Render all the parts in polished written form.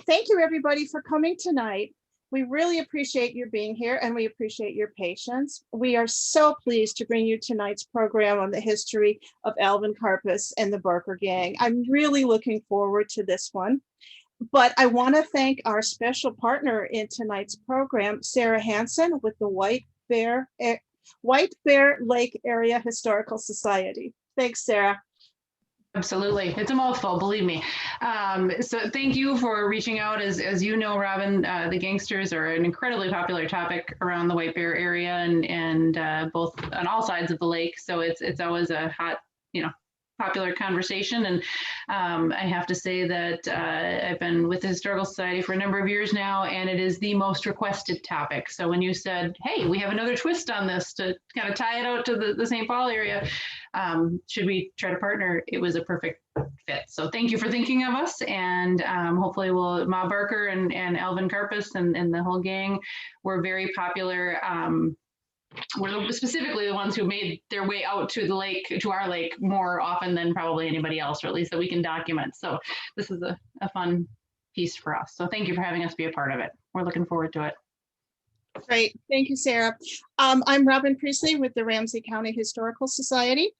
Thank you, everybody, for coming tonight. We really appreciate your being here, and we appreciate your patience. We are so pleased to bring you tonight's program on the history of Alvin Karpis and the Barker Gang. I'm really looking forward to this one. But I want to thank our special partner in tonight's program, Sarah Hansen with the White Bear Lake Area Historical Society. Thanks, Sarah. Absolutely. It's a mouthful, believe me. So thank you for reaching out. As you know, Robin, the gangsters are an incredibly popular topic around the White Bear area and both on all sides of the lake. So it's always a hot, popular conversation. And I have to say that I've been with the Historical Society for a number of years now, and it is the most requested topic. So when you said, hey, we have another twist on this to kind of tie it out to the St. Paul area, should we try to partner? It was a perfect fit. So thank you for thinking of us. And hopefully Ma Barker and Alvin Karpis and the whole gang were very popular. We're specifically the ones who made their way out to the lake, to our lake, more often than probably anybody else, or at least that we can document. So this is a fun piece for us. So thank you for having us be a part of it. We're looking forward to it. Great. Thank you, Sarah. I'm Robin Priestley with the Ramsey County Historical Society.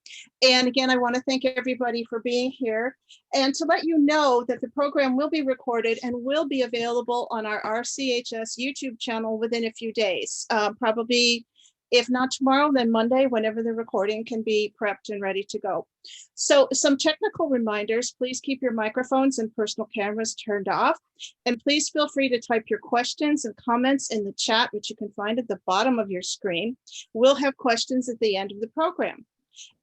And again, I want to thank everybody for being here and to let you know that the program will be recorded and will be available on our RCHS YouTube channel within a few days, probably. If not tomorrow, then Monday, whenever the recording can be prepped and ready to go. So some technical reminders, please keep your microphones and personal cameras turned off. And please feel free to type your questions and comments in the chat, which you can find at the bottom of your screen. We'll have questions at the end of the program.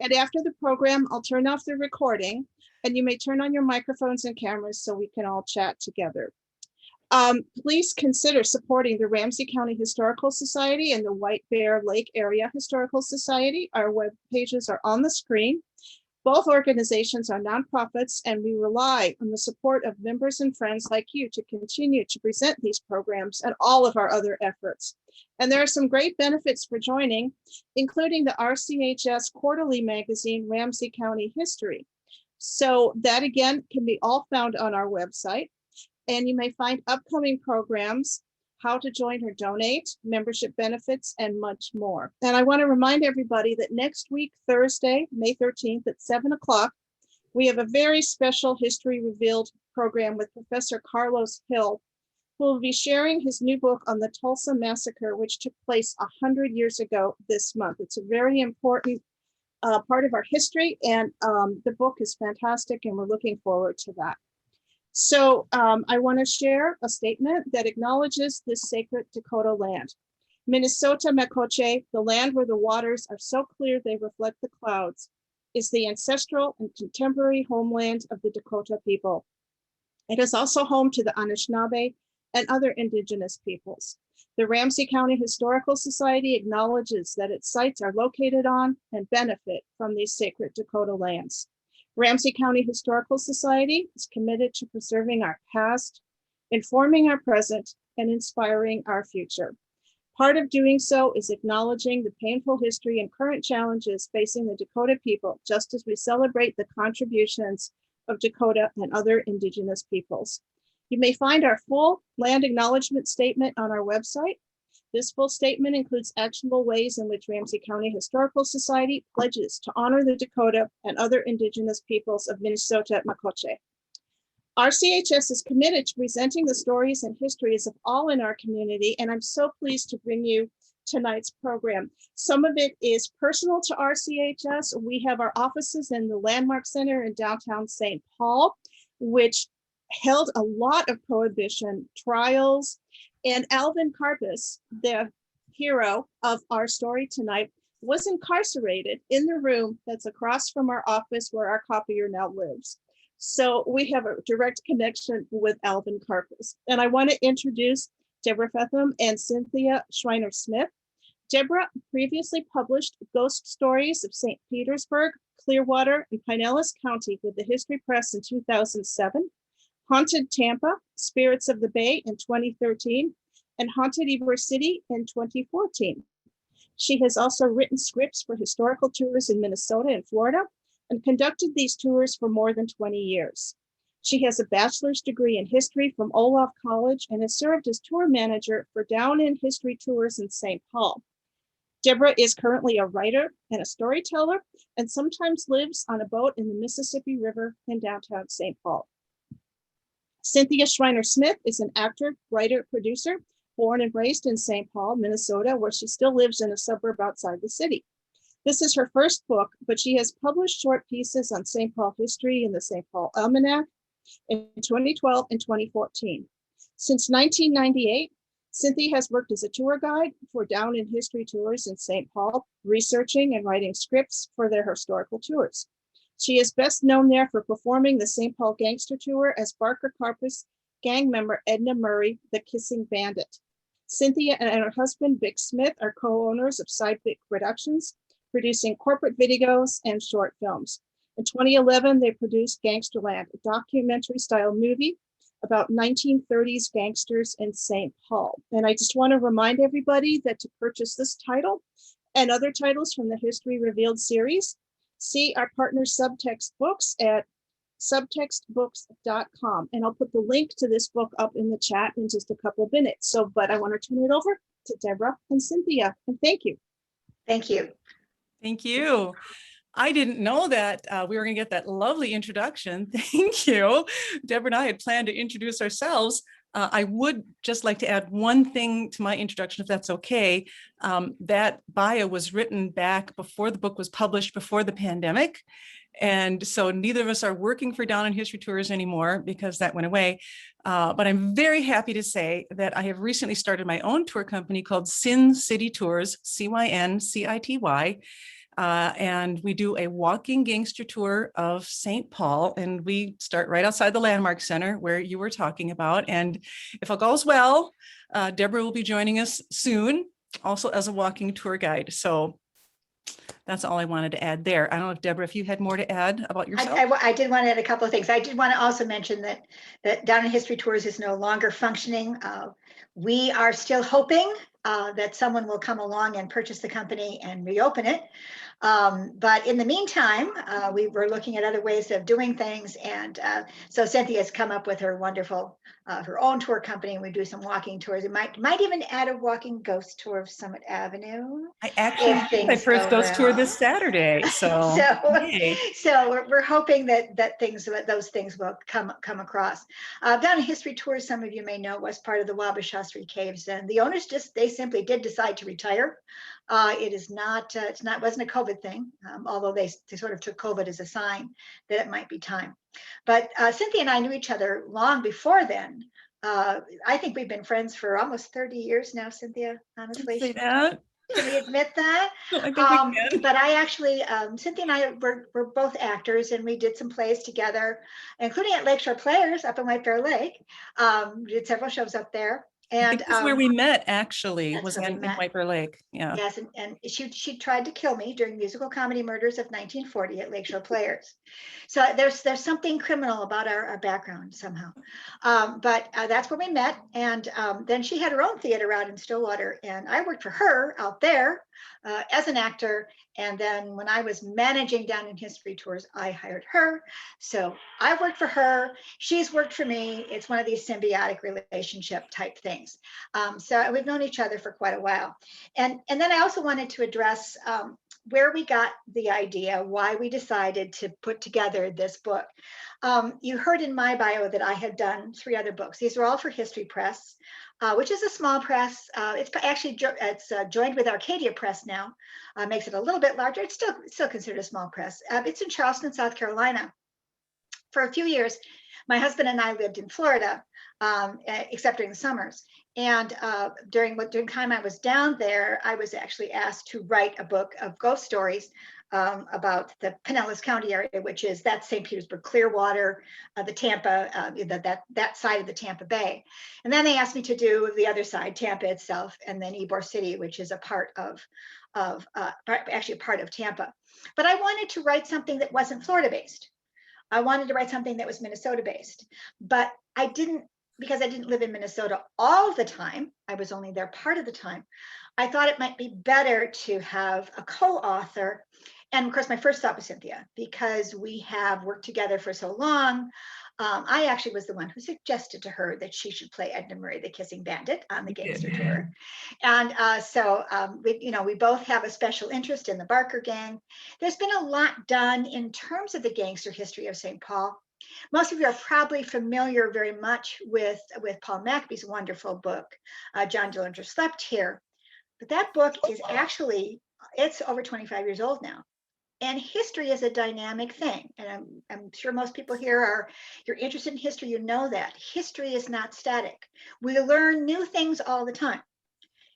And after the program, I'll turn off the recording and you may turn on your microphones and cameras so we can all chat together. Please consider supporting the Ramsey County Historical Society and the White Bear Lake Area Historical Society. Our web pages are on the screen. Both organizations are nonprofits, and we rely on the support of members and friends like you to continue to present these programs and all of our other efforts. And there are some great benefits for joining, including the RCHS quarterly magazine, Ramsey County History. So that again can be all found on our website. And you may find upcoming programs, how to join or donate, membership benefits, and much more. And I want to remind everybody that next week, Thursday, May 13th at 7 o'clock, we have a very special History Revealed program with Professor Carlos Hill, who will be sharing his new book on the Tulsa Massacre, which took place 100 years ago this month. It's a very important part of our history, and the book is fantastic, and we're looking forward to that. So I want to share a statement that acknowledges this sacred Dakota land. Minnesota Makoche, the land where the waters are so clear they reflect the clouds, is the ancestral and contemporary homeland of the Dakota people. It is also home to the Anishinaabe and other indigenous peoples. The Ramsey County Historical Society acknowledges that its sites are located on and benefit from these sacred Dakota lands. Ramsey County Historical Society is committed to preserving our past, informing our present, and inspiring our future. Part of doing so is acknowledging the painful history and current challenges facing the Dakota people, just as we celebrate the contributions of Dakota and other indigenous peoples. You may find our full land acknowledgement statement on our website. This full statement includes actionable ways in which Ramsey County Historical Society pledges to honor the Dakota and other indigenous peoples of Minnesota Makoche. RCHS is committed to presenting the stories and histories of all in our community, and I'm so pleased to bring you tonight's program. Some of it is personal to RCHS. We have our offices in the Landmark Center in downtown St. Paul, which held a lot of Prohibition trials. And Alvin Karpis, the hero of our story tonight, was incarcerated in the room that's across from our office where our copier now lives. So we have a direct connection with Alvin Karpis. And I want to introduce Deborah Frethem and Cynthia Schreiner Smith. Deborah previously published Ghost Stories of St. Petersburg, Clearwater, and Pinellas County with the History Press in 2007. Haunted Tampa, Spirits of the Bay in 2013, and Haunted Ybor City in 2014. She has also written scripts for historical tours in Minnesota and Florida and conducted these tours for more than 20 years. She has a bachelor's degree in history from Olaf College and has served as tour manager for Down in History Tours in St. Paul. Deborah is currently a writer and a storyteller and sometimes lives on a boat in the Mississippi River in downtown St. Paul. Cynthia Schreiner Smith is an actor, writer, producer, born and raised in St. Paul, Minnesota, where she still lives in a suburb outside the city. This is her first book, but she has published short pieces on St. Paul history in the St. Paul Almanac in 2012 and 2014. Since 1998, Cynthia has worked as a tour guide for Down in History Tours in St. Paul, researching and writing scripts for their historical tours. She is best known there for performing the St. Paul Gangster Tour as Barker Karpis gang member Edna Murray, the Kissing Bandit. Cynthia and her husband, Vic Smith, are co-owners of Side Vic Productions, producing corporate videos and short films. In 2011, they produced Gangsterland, a documentary-style movie about 1930s gangsters in St. Paul. And I just want to remind everybody that to purchase this title and other titles from the History Revealed series, see our partner Subtext Books at subtextbooks.com. And I'll put the link to this book up in the chat in just a couple minutes. But I want to turn it over to Deborah and Cynthia. And thank you. Thank you. Thank you. I didn't know that we were going to get that lovely introduction. Thank you. Deborah and I had planned to introduce ourselves. I would just like to add one thing to my introduction, if that's okay. That bio was written back before the book was published, before the pandemic. And so neither of us are working for Down in History Tours anymore because that went away. But I'm very happy to say that I have recently started my own tour company called Sin City Tours, CYNCITY. And we do a walking gangster tour of St. Paul, and we start right outside the Landmark Center where you were talking about. And if all goes well, Deborah will be joining us soon, also as a walking tour guide. So that's all I wanted to add there. I don't know if Deborah, if you had more to add about yourself. I did want to add a couple of things. I did want to also mention that Down in History Tours is no longer functioning. We are still hoping that someone will come along and purchase the company and reopen it. But in the meantime, we were looking at other ways of doing things. And so Cynthia has come up with her wonderful, her own tour company, and we do some walking tours. It might even add a walking ghost tour of Summit Avenue. I actually did my first ghost tour this Saturday. So we're hoping that those things will come across. Down in History Tours, some of you may know, was part of the Wabasha Caves, and the owners they simply did decide to retire. It wasn't a COVID thing, although they sort of took COVID as a sign that it might be time. But Cynthia and I knew each other long before then. I think we've been friends for almost 30 years now, Cynthia, honestly. Say that. Can we admit that? I think we can. But I actually, Cynthia and I were both actors, and we did some plays together, including at Lakeshore Players up in White Bear Lake. We did several shows up there. And I think that's where we met, actually, was in met. White Bear Lake. Yeah. Yes, and she tried to kill me during musical comedy murders of 1940 at Lakeshore Players. So there's something criminal about our background somehow. But that's where we met. And then she had her own theater out in Stillwater, and I worked for her out there as an actor. And then when I was managing Down in History Tours, I hired her. So I worked for her. She's worked for me. It's one of these symbiotic relationship type things. So we've known each other for quite a while. And then I also wanted to address where we got the idea, why we decided to put together this book. You heard in my bio that I had done 3 other books. These are all for History Press, which is a small press. It's actually joined with Arcadia Press now. Makes it a little bit larger. It's still considered a small press. It's in Charleston, South Carolina. For a few years, my husband and I lived in Florida, except during the summers. And during time I was down there, I was actually asked to write a book of ghost stories about the Pinellas County area, which is that St. Petersburg, Clearwater, the Tampa, that side of the Tampa Bay. And then they asked me to do the other side, Tampa itself, and then Ybor City, which is a part of Tampa. But I wanted to write something that wasn't Florida based. I wanted to write something that was Minnesota based, but I didn't, because I didn't live in Minnesota all the time. I was only there part of the time. I thought it might be better to have a co-author. And of course, my first thought was Cynthia, because we have worked together for so long. I actually was the one who suggested to her that she should play Edna Murray, the Kissing Bandit, on the Gangster Tour. And we both have a special interest in the Barker Gang. There's been a lot done in terms of the gangster history of St. Paul. Most of you are probably familiar very much with Paul McAbee's wonderful book, John Dillinger Slept Here. But that book is actually, it's over 25 years old now. And history is a dynamic thing. And I'm sure most people here you're interested in history, you know that. History is not static. We learn new things all the time.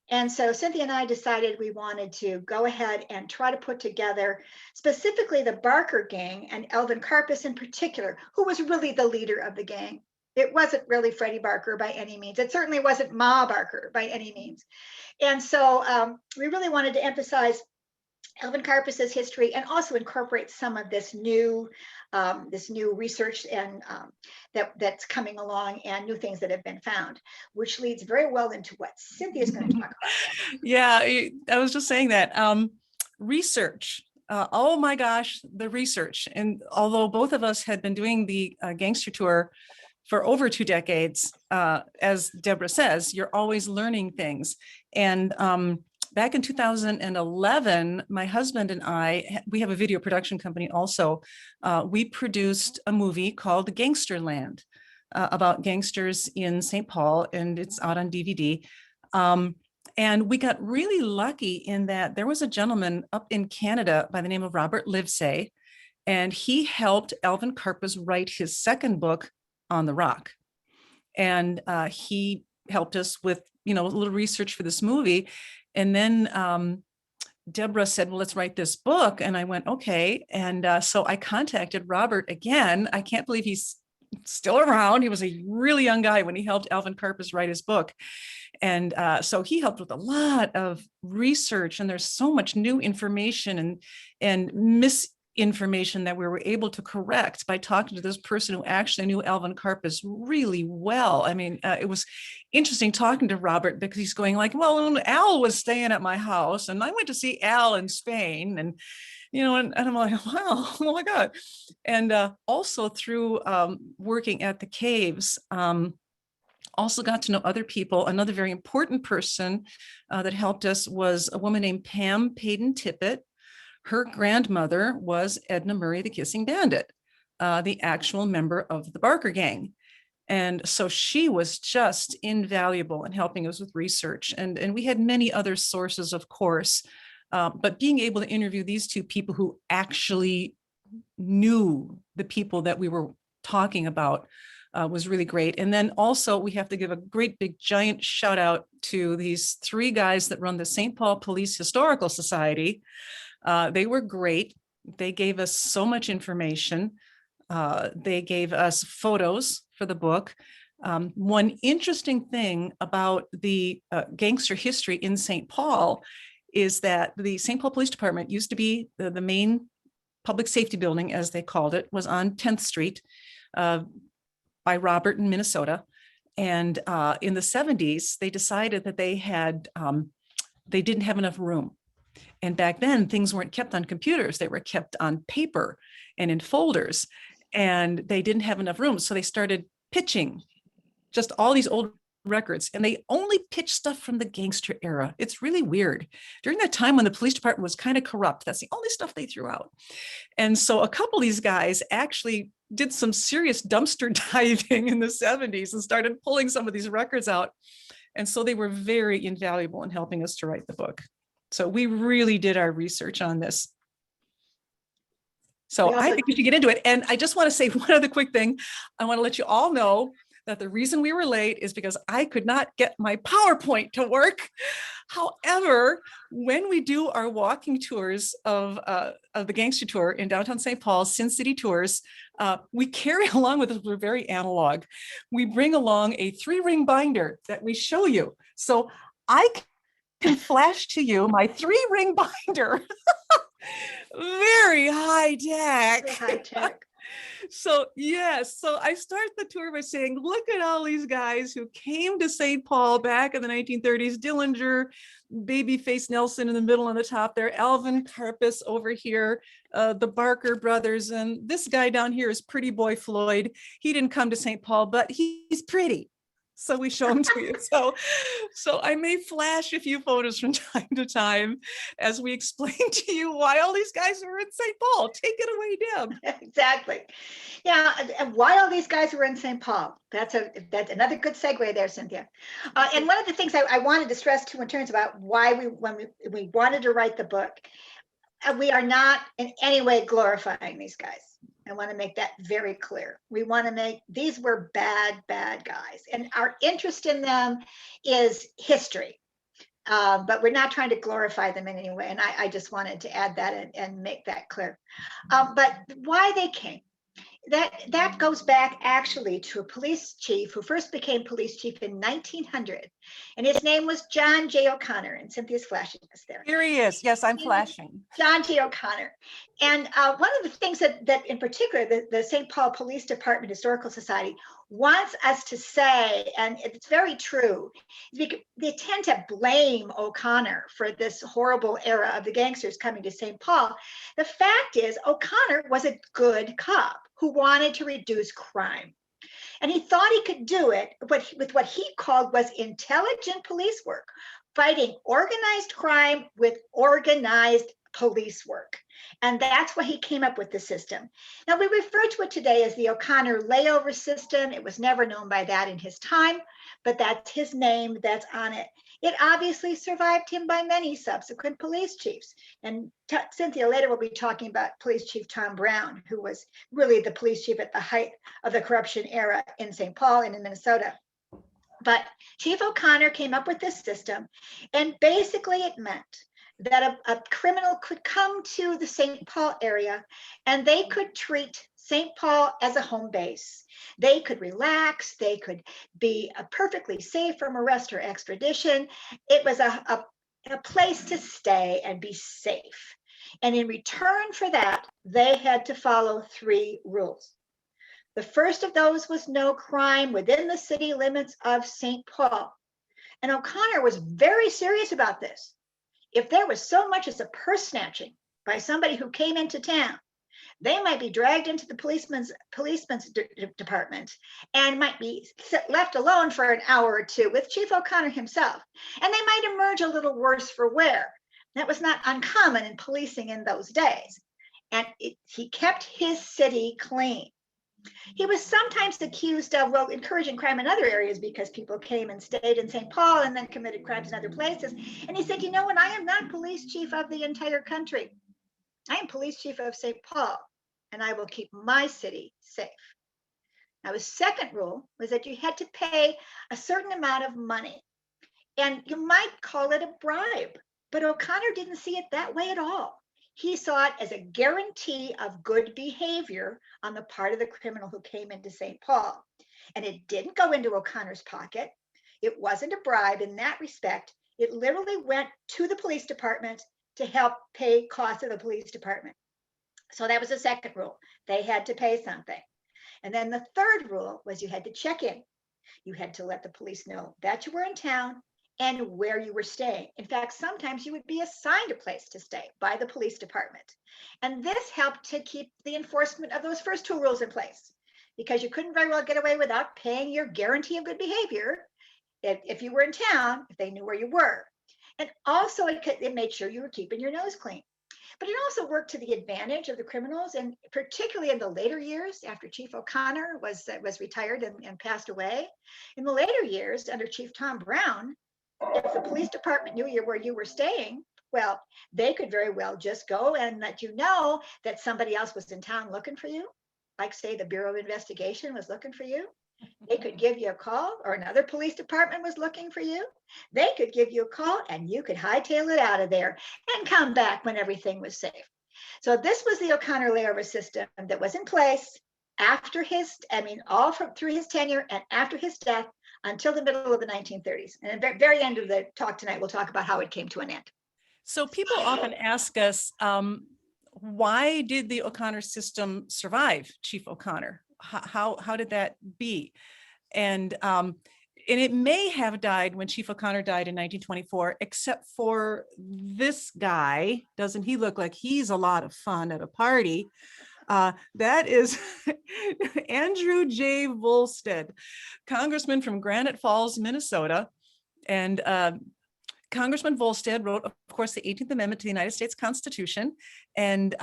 And so Cynthia and I decided we wanted to go ahead and try to put together specifically the Barker Gang, and Alvin Karpis in particular, who was really the leader of the gang. It wasn't really Freddie Barker by any means. It certainly wasn't Ma Barker by any means. And so we really wanted to emphasize Alvin Karpis's history and also incorporate some of this new research and that's coming along, and new things that have been found, which leads very well into what Cynthia is going to talk about. Yeah, I was just saying that research. Oh my gosh, the research. And although both of us had been doing the Gangster Tour for over 2 decades, as Deborah says, you're always learning things. And back in 2011, my husband and I, we have a video production company also. We produced a movie called Gangsterland about gangsters in St. Paul, and it's out on DVD. And we got really lucky in that there was a gentleman up in Canada by the name of Robert Livesey, and he helped Alvin Karpis write his second book, On the Rock. And he helped us with, a little research for this movie. And then Deborah said, well, let's write this book. And I went, okay. And so I contacted Robert again. I can't believe he's still around. He was a really young guy when he helped Alvin Karpis write his book. And so he helped with a lot of research, and there's so much new information and misinformation that we were able to correct by talking to this person who actually knew Alvin Karpis really well. I mean, it was interesting talking to Robert, because he's going like, well, Al was staying at my house and I went to see Al in Spain, and and I'm like, wow, oh my God. And also through working at the caves, also got to know other people. Another very important person that helped us was a woman named Pam Payden Tippett. Her grandmother was Edna Murray, the Kissing Bandit, the actual member of the Barker Gang. And so she was just invaluable in helping us with research. And we had many other sources, of course, but being able to interview these two people who actually knew the people that we were talking about was really great. And then also we have to give a great big giant shout out to these 3 guys that run the St. Paul Police Historical Society. They were great. They gave us so much information. They gave us photos for the book. One interesting thing about the gangster history in St. Paul is that the St. Paul Police Department used to be the main public safety building, as they called it, was on 10th Street by Robert in Minnesota. And in the 70s, they decided that they didn't have enough room. And back then, things weren't kept on computers. They were kept on paper and in folders, and they didn't have enough room. So they started pitching just all these old records, and they only pitched stuff from the gangster era. It's really weird. During that time when the police department was kind of corrupt, that's the only stuff they threw out. And so a couple of these guys actually did some serious dumpster diving in the 70s and started pulling some of these records out. And so they were very invaluable in helping us to write the book. So we really did our research on this. So I think we should get into it. And I just want to say one other quick thing. I want to let you all know that the reason we were late is because I could not get my PowerPoint to work. However, when we do our walking tours of the Gangster Tour in downtown St. Paul, Sin City Tours, we carry along with us, we're very analog. We bring along a 3-ring binder that we show you. So I can flash to you my 3-ring binder. Very high tech. High tech. So yes, so I start the tour by saying, look at all these guys who came to St. Paul back in the 1930s, Dillinger, Babyface Nelson in the middle on the top there, Alvin Karpis over here, the Barker brothers, and this guy down here is Pretty Boy Floyd. He didn't come to St. Paul, but he's pretty. So we show him to you. So I may flash a few photos from time to time as we explain to you why all these guys were in St. Paul. Take it away, Deb. Exactly. Yeah, and why all these guys were in St. Paul. That's another good segue there, Cynthia. And one of the things I wanted to stress too in terms about why when we wanted to write the book, we are not in any way glorifying these guys. I want to make that very clear. We want to make, these were bad guys, and our interest in them is history. But we're not trying to glorify them in any way. And I just wanted to add that and make that clear. But why they came, that goes back actually to a police chief who first became police chief in 1900. And his name was John J. O'Connor, and Cynthia's flashing us there. Here he is. Yes, I'm flashing. John J. O'Connor. And one of the things that in particular, the St. Paul Police Department Historical Society wants us to say, and it's very true, they tend to blame O'Connor for this horrible era of the gangsters coming to St. Paul. The fact is, O'Connor was a good cop who wanted to reduce crime. And he thought he could do it with what he called was intelligent police work, fighting organized crime with organized police work. And that's why he came up with the system. Now, we refer to it today as the O'Connor layover system. It was never known by that in his time, but that's his name that's on it. It obviously survived him by many subsequent police chiefs. And Cynthia later will be talking about Police Chief Tom Brown, who was really the police chief at the height of the corruption era in St. Paul and in Minnesota. But Chief O'Connor came up with this system, and basically it meant that a criminal could come to the St. Paul area and they could treat St. Paul as a home base. They could relax, they could be perfectly safe from arrest or extradition. It was a place to stay and be safe. And in return for that, they had to follow 3 rules. The first of those was no crime within the city limits of St. Paul. And O'Connor was very serious about this. If there was so much as a purse snatching by somebody who came into town, they might be dragged into the policeman's department and might be left alone for an hour or two with Chief O'Connor himself. And they might emerge a little worse for wear. That was not uncommon in policing in those days. And he kept his city clean. He was sometimes accused of, well, encouraging crime in other areas because people came and stayed in St. Paul and then committed crimes in other places. And he said, you know what, I am not police chief of the entire country. I am police chief of St. Paul, and I will keep my city safe. Now, his second rule was that you had to pay a certain amount of money. And you might call it a bribe, but O'Connor didn't see it that way at all. He saw it as a guarantee of good behavior on the part of the criminal who came into St. Paul. And it didn't go into O'Connor's pocket. It wasn't a bribe in that respect. It literally went to the police department to help pay costs of the police department. So that was the second rule. They had to pay something. And then the third rule was you had to check in. You had to let the police know that you were in town and where you were staying. In fact, sometimes you would be assigned a place to stay by the police department. And this helped to keep the enforcement of those first 2 rules in place, because you couldn't very well get away without paying your guarantee of good behavior if you were in town, if they knew where you were. And also it made sure you were keeping your nose clean. But it also worked to the advantage of the criminals, and particularly in the later years after Chief O'Connor was retired and passed away. In the later years under Chief Tom Brown, if the police department knew where you were staying, well, they could very well just go and let you know that somebody else was in town looking for you. Like, say, the Bureau of Investigation was looking for you. They could give you a call, or another police department was looking for you. They could give you a call and you could hightail it out of there and come back when everything was safe. So this was the O'Connor layover system that was in place after through his tenure and after his death until the middle of the 1930s. And at the very end of the talk tonight, we'll talk about how it came to an end. So people often ask us, why did the O'Connor system survive, Chief O'Connor? How did that be? And it may have died when Chief O'Connor died in 1924, except for this guy. Doesn't he look like he's a lot of fun at a party? That is Andrew J. Volstead, congressman from Granite Falls, Minnesota. And Congressman Volstead wrote, of course, the 18th Amendment to the United States Constitution. And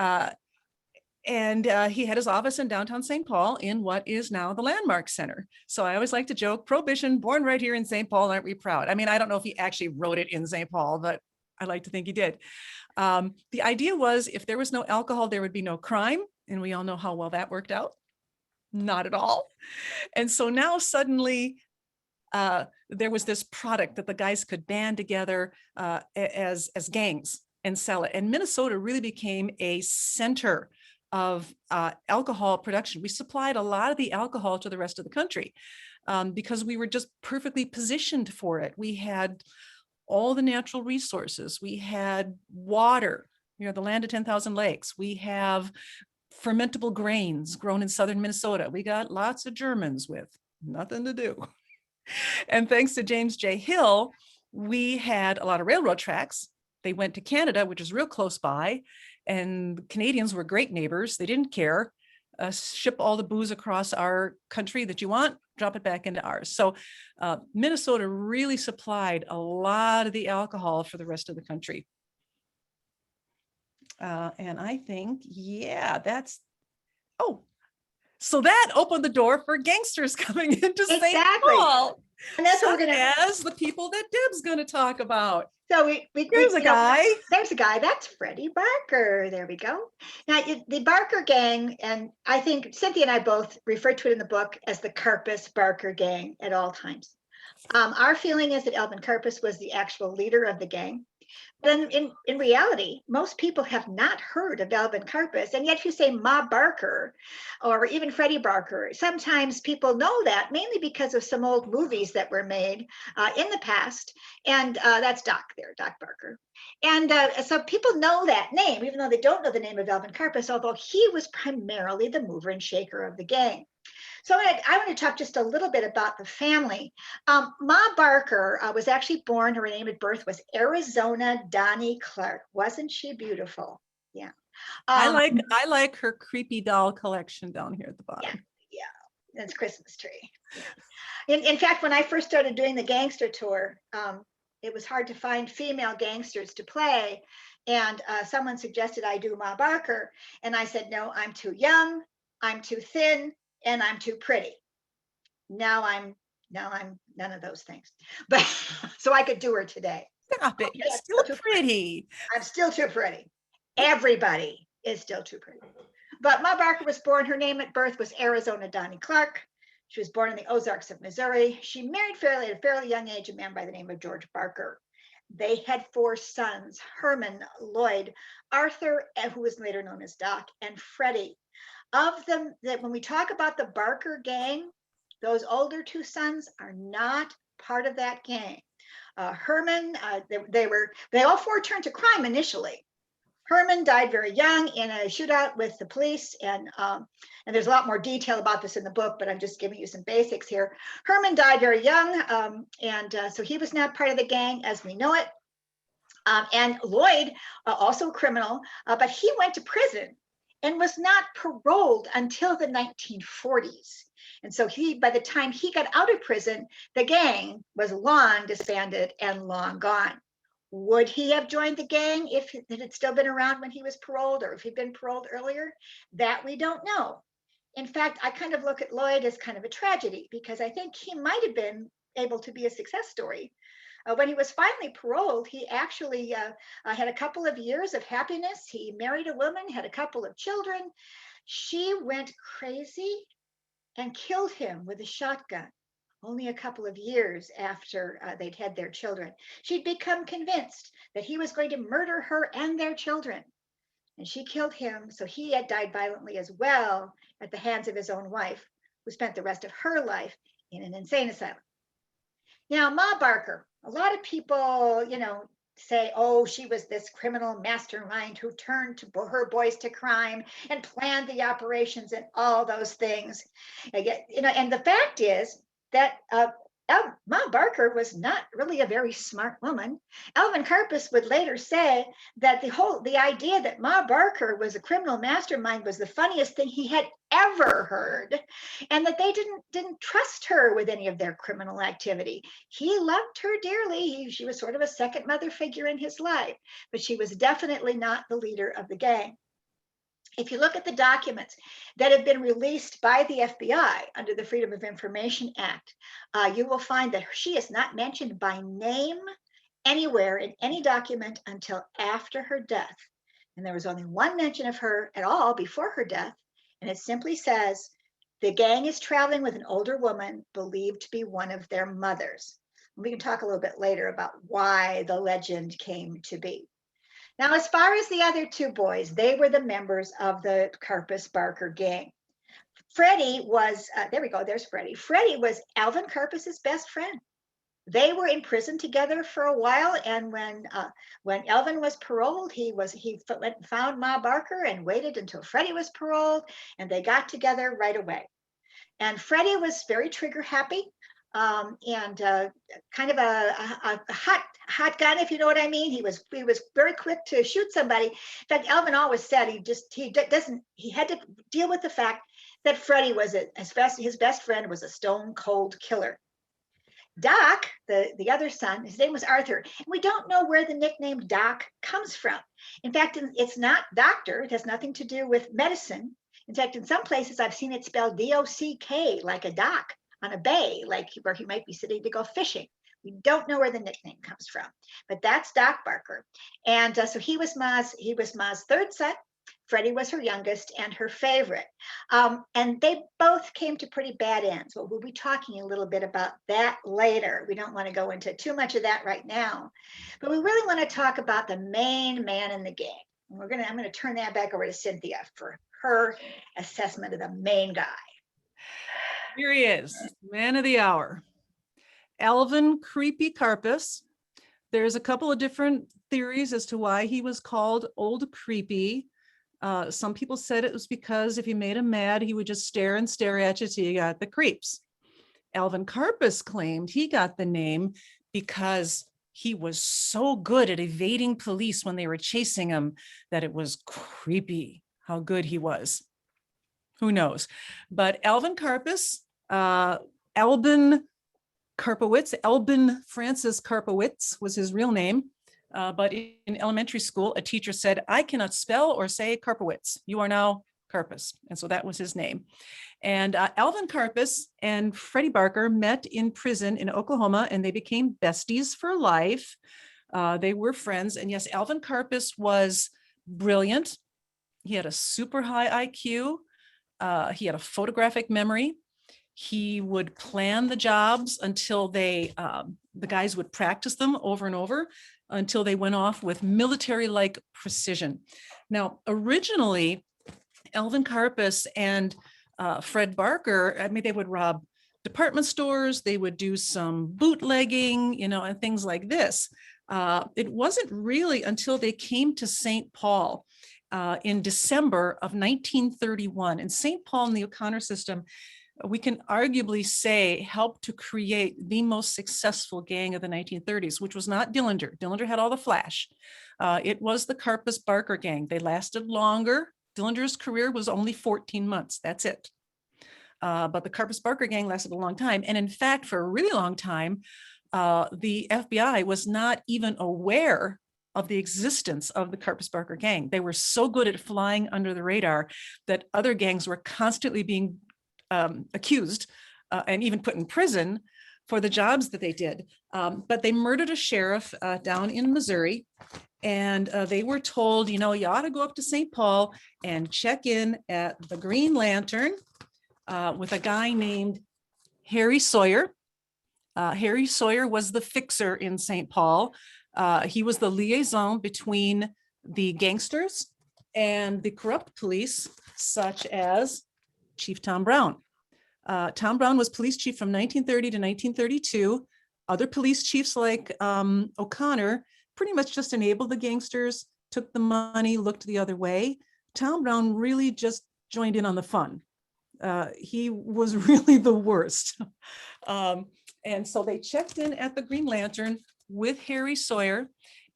he had his office in downtown St. Paul in what is now the Landmark Center. So I always like to joke, Prohibition, born right here in St. Paul, aren't we proud? I mean, I don't know if he actually wrote it in St. Paul, but I like to think he did. The idea was if there was no alcohol, there would be no crime. And we all know how well that worked out. Not at all. And so now suddenly there was this product that the guys could band together as gangs and sell it. And Minnesota really became a center of alcohol production. We supplied a lot of the alcohol to the rest of the country because we were just perfectly positioned for it. We had all the natural resources. We had water, the land of 10,000 lakes. We have fermentable grains grown in southern Minnesota. We got lots of Germans with nothing to do. And thanks to James J. Hill, we had a lot of railroad tracks. They went to Canada, which is real close by, and Canadians were great neighbors. They didn't care. Ship all the booze across our country that you want, drop it back into ours. So Minnesota really supplied a lot of the alcohol for the rest of the country. And I think, yeah, so that opened the door for gangsters coming into St. Paul. And that's what we're as the people that Deb's going to talk about. So There's a guy. There's a guy. That's Freddie Barker. There we go. Now, the Barker Gang, and I think Cynthia and I both refer to it in the book as the Karpis-Barker Gang at all times. Our feeling is that Alvin Karpis was the actual leader of the gang. Then in reality, most people have not heard of Alvin Karpis, and yet if you say Ma Barker or even Freddie Barker, sometimes people know that mainly because of some old movies that were made in the past, and that's Doc there, Doc Barker. And so people know that name, even though they don't know the name of Alvin Karpis, although he was primarily the mover and shaker of the gang. So I want to talk just a little bit about the family. Ma Barker was actually born, her name at birth was Arizona Donnie Clark. Wasn't she beautiful? Yeah. I like her creepy doll collection down here at the bottom. Yeah, that's Christmas tree. Yeah. In fact, when I first started doing the gangster tour, it was hard to find female gangsters to play. And someone suggested I do Ma Barker. And I said, no, I'm too young, I'm too thin, and I'm too pretty. Now I'm none of those things. But so I could do her today. Stop it. You're still pretty. I'm still too pretty. Everybody is still too pretty. But Ma Barker was born, her name at birth was Arizona Donnie Clark. She was born in the Ozarks of Missouri. She married at a fairly young age a man by the name of George Barker. They had 4 sons, Herman, Lloyd, Arthur, who was later known as Doc, and Freddie. Of them, that when we talk about the Barker gang, those older 2 sons are not part of that gang. Herman, they all 4 turned to crime initially. Herman died very young in a shootout with the police, and there's a lot more detail about this in the book, but I'm just giving you some basics here. Herman died very young, so he was not part of the gang as we know it. And Lloyd, also a criminal, but he went to prison and was not paroled until the 1940s. And so by the time he got out of prison, the gang was long disbanded and long gone. Would he have joined the gang if it had still been around when he was paroled, or if he'd been paroled earlier? That we don't know. In fact, I kind of look at Lloyd as kind of a tragedy, because I think he might have been able to be a success story. When he was finally paroled, he actually had a couple of years of happiness. He married a woman, had a couple of children. She went crazy and killed him with a shotgun only a couple of years after they'd had their children. She'd become convinced that he was going to murder her and their children. And she killed him, so he had died violently as well at the hands of his own wife, who spent the rest of her life in an insane asylum. Now, Ma Barker, a lot of people, say, oh, she was this criminal mastermind who turned her boys to crime and planned the operations and all those things. And the fact is that Ma Barker was not really a very smart woman. Alvin Karpis would later say that the idea that Ma Barker was a criminal mastermind was the funniest thing he had ever heard, and that they didn't trust her with any of their criminal activity. He loved her dearly. She was sort of a second mother figure in his life, but she was definitely not the leader of the gang. If you look at the documents that have been released by the FBI under the Freedom of Information Act, you will find that she is not mentioned by name anywhere in any document until after her death. And there was only one mention of her at all before her death, and it simply says, the gang is traveling with an older woman believed to be one of their mothers. And we can talk a little bit later about why the legend came to be. Now, as far as the other two boys, they were the members of the Karpis-Barker gang. Freddie was, there we go, there's Freddie. Freddie was Alvin Karpis's best friend. They were in prison together for a while, and when Alvin was paroled, he went and found Ma Barker and waited until Freddie was paroled, and they got together right away. And Freddie was very trigger happy. And kind of a hot gun, if you know what I mean. He was very quick to shoot somebody. In fact, Alvin always said he had to deal with the fact that Freddie was his best friend was a stone cold killer. Doc, the other son, his name was Arthur. And we don't know where the nickname Doc comes from. In fact, it's not doctor. It has nothing to do with medicine. In fact, in some places I've seen it spelled D-O-C-K, like a dock on a bay, like where he might be sitting to go fishing. We don't know where the nickname comes from, but that's Doc Barker. And so he was Ma's third son. Freddie was her youngest and her favorite. And they both came to pretty bad ends. Well, we'll be talking a little bit about that later. We don't want to go into too much of that right now, but we really want to talk about the main man in the gang. And I'm going to turn that back over to Cynthia for her assessment of the main guy. Here he is, man of the hour, Alvin Creepy Karpis. There's a couple of different theories as to why he was called Old Creepy. Some people said it was because if you made him mad, he would just stare and stare at you till you got the creeps. Alvin Karpis claimed he got the name because he was so good at evading police when they were chasing him that it was creepy how good he was. Who knows? But Alvin Karpis, Albin Karpowitz, Albin Francis Karpowitz was his real name. But in elementary school, a teacher said, I cannot spell or say Karpowitz. You are now Karpis. And so that was his name. And Alvin Karpis and Freddie Barker met in prison in Oklahoma, and they became besties for life. They were friends. And yes, Alvin Karpis was brilliant. He had a super high IQ. He had a photographic memory. He would plan the jobs until the guys would practice them over and over until they went off with military-like precision. Now, originally, Alvin Karpis and Fred Barker, I mean, they would rob department stores, they would do some bootlegging, and things like this. It wasn't really until they came to St. Paul in December of 1931. And St. Paul in the O'Connor system, we can arguably say, helped to create the most successful gang of the 1930s, which was not Dillinger. Dillinger had all the flash. It was the Karpis-Barker gang. They lasted longer. Dillinger's career was only 14 months. That's it. But the Karpis-Barker gang lasted a long time. And in fact, for a really long time, the FBI was not even aware of the existence of the Karpis-Barker gang. They were so good at flying under the radar that other gangs were constantly being accused and even put in prison for the jobs that they did. But they murdered a sheriff down in Missouri, and they were told, you ought to go up to St. Paul and check in at the Green Lantern with a guy named Harry Sawyer. Harry Sawyer was the fixer in St. Paul. He was the liaison between the gangsters and the corrupt police, such as Chief Tom Brown. Tom Brown was police chief from 1930 to 1932. Other police chiefs like O'Connor pretty much just enabled the gangsters, took the money, looked the other way. Tom Brown really just joined in on the fun. He was really the worst. And so they checked in at the Green Lantern with Harry Sawyer,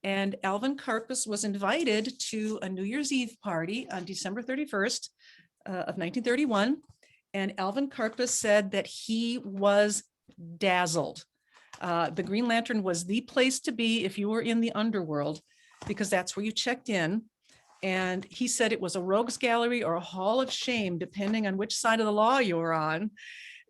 and Alvin Karpis was invited to a New Year's Eve party on December 31st of 1931. And Alvin Karpis said that he was dazzled. The Green Lantern was the place to be if you were in the underworld, because that's where you checked in. And he said it was a rogues gallery or a hall of shame, depending on which side of the law you were on.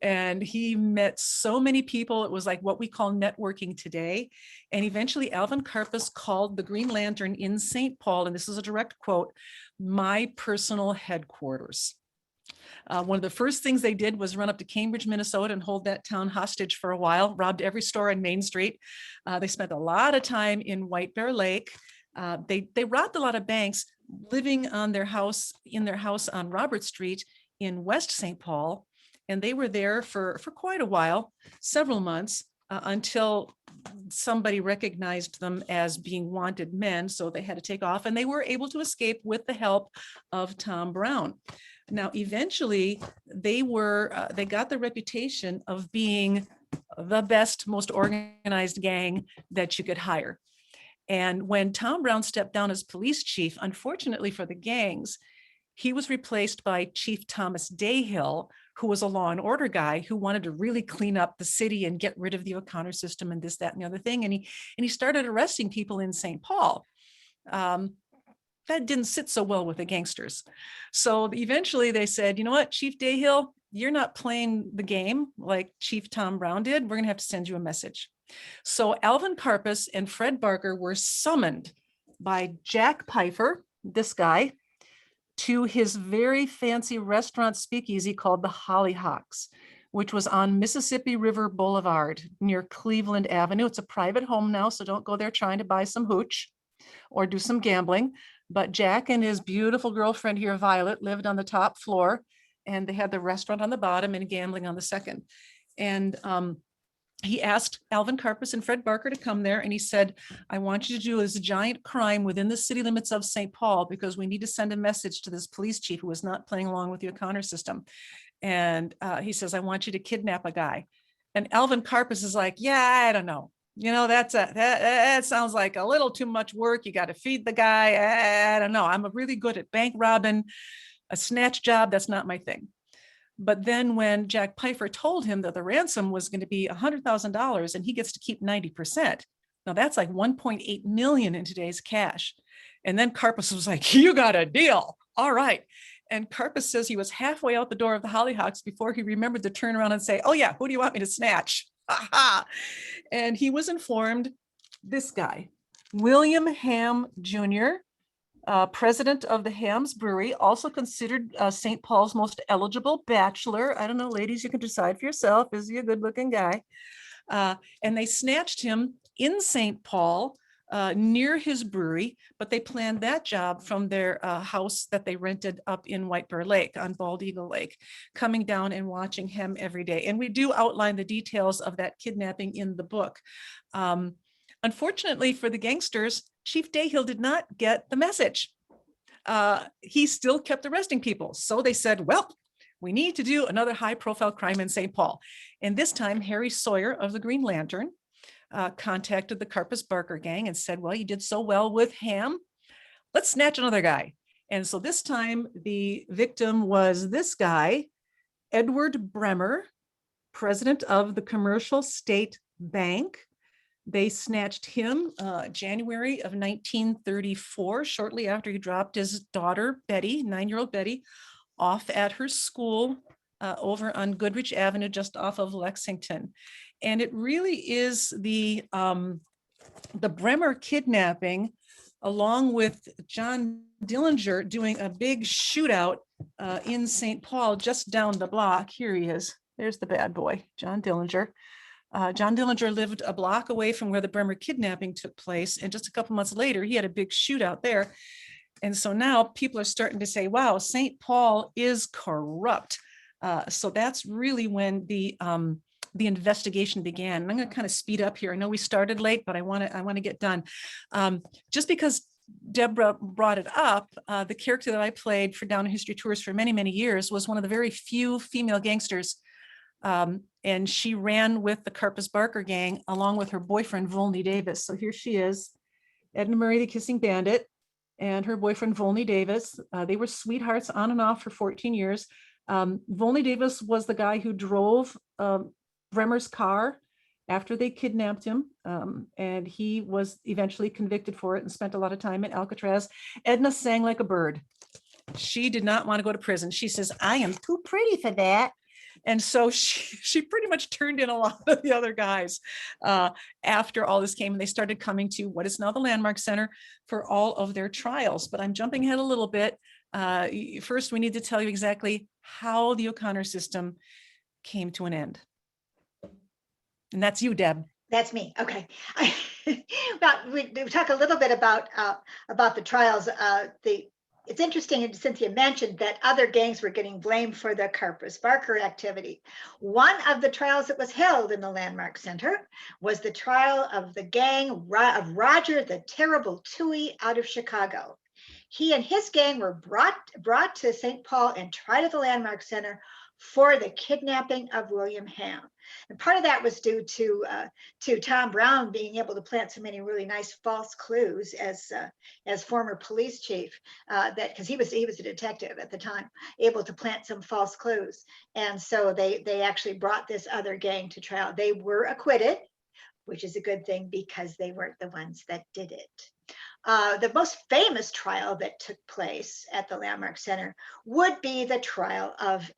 And he met so many people. It was like what we call networking today. And eventually Alvin Karpis called the Green Lantern in St. Paul, and this is a direct quote, "my personal headquarters." One of the first things they did was run up to Cambridge, Minnesota and hold that town hostage for a while, robbed every store on Main Street. They spent a lot of time in White Bear Lake. They robbed a lot of banks, living in their house on Robert Street in West St. Paul. And they were there for quite a while, several months, until somebody recognized them as being wanted men. So they had to take off, and they were able to escape with the help of Tom Brown. Now, eventually they got the reputation of being the best, most organized gang that you could hire. And when Tom Brown stepped down as police chief, unfortunately for the gangs, he was replaced by Chief Thomas Dayhill, who was a law and order guy who wanted to really clean up the city and get rid of the O'Connor system and this, that, and the other thing. And he started arresting people in St. Paul. That didn't sit so well with the gangsters. So eventually they said, you know what, Chief Dayhill, you're not playing the game like Chief Tom Brown did. We're gonna have to send you a message. So Alvin Karpis and Fred Barker were summoned by Jack Pifer, this guy, to his very fancy restaurant speakeasy called the Hollyhocks, which was on Mississippi River Boulevard near Cleveland Avenue. It's a private home now, so don't go there trying to buy some hooch or do some gambling. But Jack and his beautiful girlfriend here, Violet, lived on the top floor, and they had the restaurant on the bottom and gambling on the second. And he asked Alvin Karpis and Fred Barker to come there, and he said, I want you to do this giant crime within the city limits of St. Paul, because we need to send a message to this police chief who is not playing along with the O'Connor system. And he says, I want you to kidnap a guy. And Alvin Karpis is like, yeah, I don't know. You know, that sounds like a little too much work. You got to feed the guy. I don't know. I'm really good at bank robbing, a snatch job. That's not my thing. But then when Jack Pifer told him that the ransom was going to be $100,000 and he gets to keep 90%, now that's like 1.8 million in today's cash. And then Karpis was like, you got a deal. All right. And Karpis says he was halfway out the door of the Hollyhocks before he remembered to turn around and say, oh yeah, who do you want me to snatch? Aha. And he was informed, this guy, William Ham Jr., president of the Ham's Brewery, also considered St. Paul's most eligible bachelor. I don't know, ladies, you can decide for yourself. Is he a good looking guy? And they snatched him in St. Paul near his brewery, but they planned that job from their house that they rented up in White Bear Lake on Bald Eagle Lake, coming down and watching him every day. And we do outline the details of that kidnapping in the book. Unfortunately for the gangsters, Chief Dayhill did not get the message. He still kept arresting people. So they said, well, we need to do another high profile crime in St. Paul. And this time, Harry Sawyer of the Green Lantern contacted the Karpis-Barker Gang and said, well, you did so well with Ham. Let's snatch another guy. And so this time the victim was this guy, Edward Bremer, president of the Commercial State Bank. They snatched him January of 1934, shortly after he dropped his daughter, Betty, 9-year-old Betty, off at her school over on Goodrich Avenue, just off of Lexington. And it really is the Bremer kidnapping, along with John Dillinger doing a big shootout in St. Paul, just down the block. Here he is. There's the bad boy, John Dillinger. John Dillinger lived a block away from where the Bremer kidnapping took place. And just a couple months later, he had a big shootout there. And so now people are starting to say, wow, St. Paul is corrupt. So that's really when the the investigation began. And I'm going to kind of speed up here. I know we started late, but I want to get done. Just because Deborah brought it up, the character that I played for Down in History Tours for many, many years was one of the very few female gangsters. And she ran with the Karpis-Barker Gang along with her boyfriend, Volney Davis. So here she is, Edna Murray, the kissing bandit, and her boyfriend, Volney Davis. They were sweethearts on and off for 14 years. Volney Davis was the guy who drove Bremer's car after they kidnapped him, and he was eventually convicted for it and spent a lot of time in Alcatraz. Edna sang like a bird. She did not want to go to prison. She says, I am too pretty for that. And so she pretty much turned in a lot of the other guys after all this came, and they started coming to what is now the Landmark Center for all of their trials. But I'm jumping ahead a little bit. First, we need to tell you exactly how the O'Connor system came to an end. And that's you, Deb. That's me. Okay. Well, we talk a little bit about the trials. It's interesting, and Cynthia mentioned that other gangs were getting blamed for the Karpis-Barker activity. One of the trials that was held in the Landmark Center was the trial of the gang of Roger the Terrible Toohey out of Chicago. He and his gang were brought to St. Paul and tried at the Landmark Center for the kidnapping of William Ham. And part of that was due to Tom Brown being able to plant so many really nice false clues as former police chief, that because he was a detective at the time, able to plant some false clues. And so they actually brought this other gang to trial. They were acquitted, which is a good thing because they weren't the ones that did it. The most famous trial that took place at the Landmark Center would be the trial of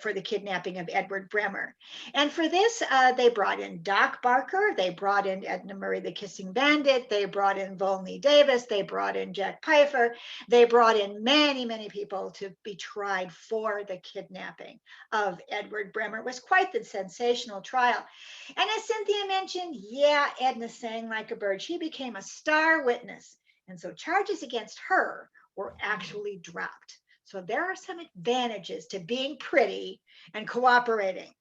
for the kidnapping of Edward Bremer. And for this, they brought in Doc Barker, they brought in Edna Murray, the kissing bandit, they brought in Volney Davis, they brought in Jack Pifer, they brought in many, many people to be tried for the kidnapping of Edward Bremer. It was quite the sensational trial. And as Cynthia mentioned, yeah, Edna sang like a bird. She became a star witness. And so charges against her were actually dropped. So there are some advantages to being pretty and cooperating.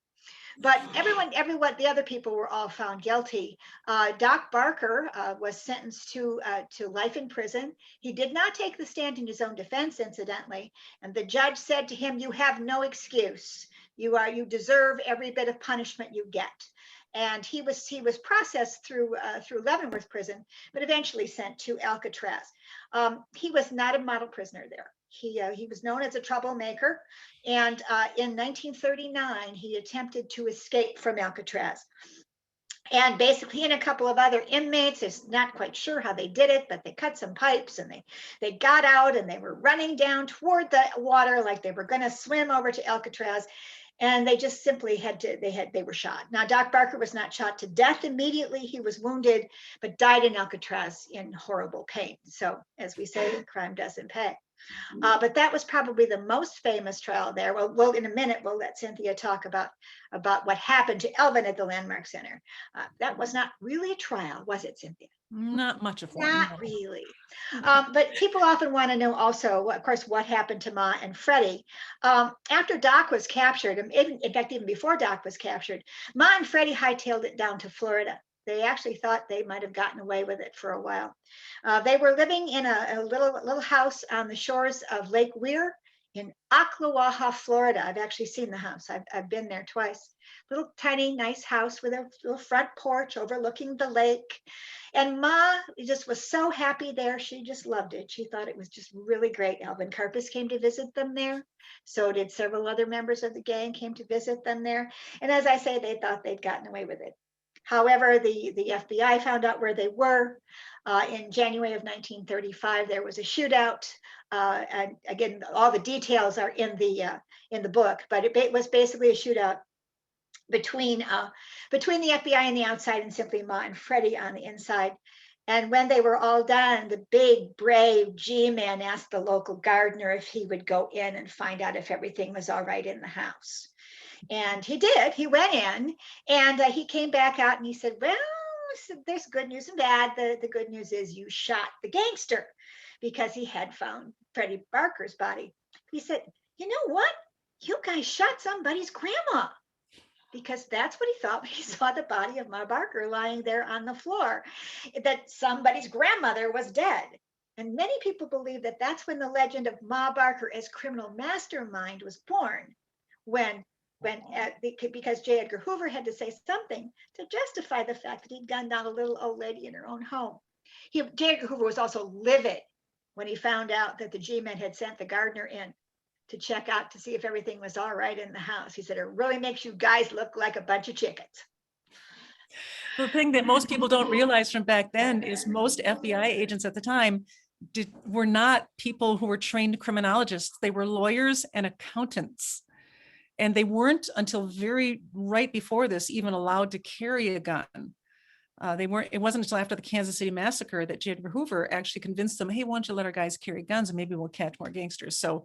But the other people were all found guilty. Doc Barker was sentenced to life in prison. He did not take the stand in his own defense, incidentally. And the judge said to him, "You have no excuse. You deserve every bit of punishment you get." And he was processed through Leavenworth prison, but eventually sent to Alcatraz. He was not a model prisoner there. He was known as a troublemaker, and in 1939 he attempted to escape from Alcatraz. And basically, he and a couple of other inmates, is not quite sure how they did it, but they cut some pipes and they got out and they were running down toward the water like they were going to swim over to Alcatraz. And they just simply they were shot. Now, Doc Barker was not shot to death immediately. He was wounded, but died in Alcatraz in horrible pain. So as we say, crime doesn't pay. But that was probably the most famous trial there. Well, in a minute, we'll let Cynthia talk about what happened to Alvin at the Landmark Center. That was not really a trial, was it, Cynthia? Not much of one. Not really. But people often want to know also, of course, what happened to Ma and Freddie. After Doc was captured, and in fact, even before Doc was captured, Ma and Freddie hightailed it down to Florida. They actually thought they might have gotten away with it for a while. They were living in a little house on the shores of Lake Weir in Ocklawaha, Florida. I've actually seen the house. I've been there twice. Little tiny, nice house with a little front porch overlooking the lake. And Ma just was so happy there. She just loved it. She thought it was just really great. Alvin Karpis came to visit them there. So did several other members of the gang came to visit them there. And as I say, they thought they'd gotten away with it. However, the FBI found out where they were. In January of 1935, there was a shootout. And again, all the details are in the book, but it was basically a shootout between the FBI on the outside and simply Ma and Freddie on the inside. And when they were all done, the big, brave G-man asked the local gardener if he would go in and find out if everything was all right in the house. And he did. He went in and he came back out and he said, "Well, there's good news and bad. The good news is you shot the gangster," because he had found Freddie Barker's body. He said, "You know what? You guys shot somebody's grandma." because that's what he thought when he saw the body of Ma Barker lying there on the floor, that somebody's grandmother was dead. And many people believe that that's when the legend of Ma Barker as criminal mastermind was born, because J. Edgar Hoover had to say something to justify the fact that he'd gunned down a little old lady in her own home. J. Edgar Hoover was also livid when he found out that the G-men had sent the gardener in to check out to see if everything was all right in the house. He said, it really makes you guys look like a bunch of chickens. The thing that most people don't realize from back then is most FBI agents at the time were not people who were trained criminologists. They were lawyers and accountants. And they weren't until very right before this even allowed to carry a gun. It wasn't until after the Kansas City massacre that J. Edgar Hoover actually convinced them, hey, why don't you let our guys carry guns and maybe we'll catch more gangsters. So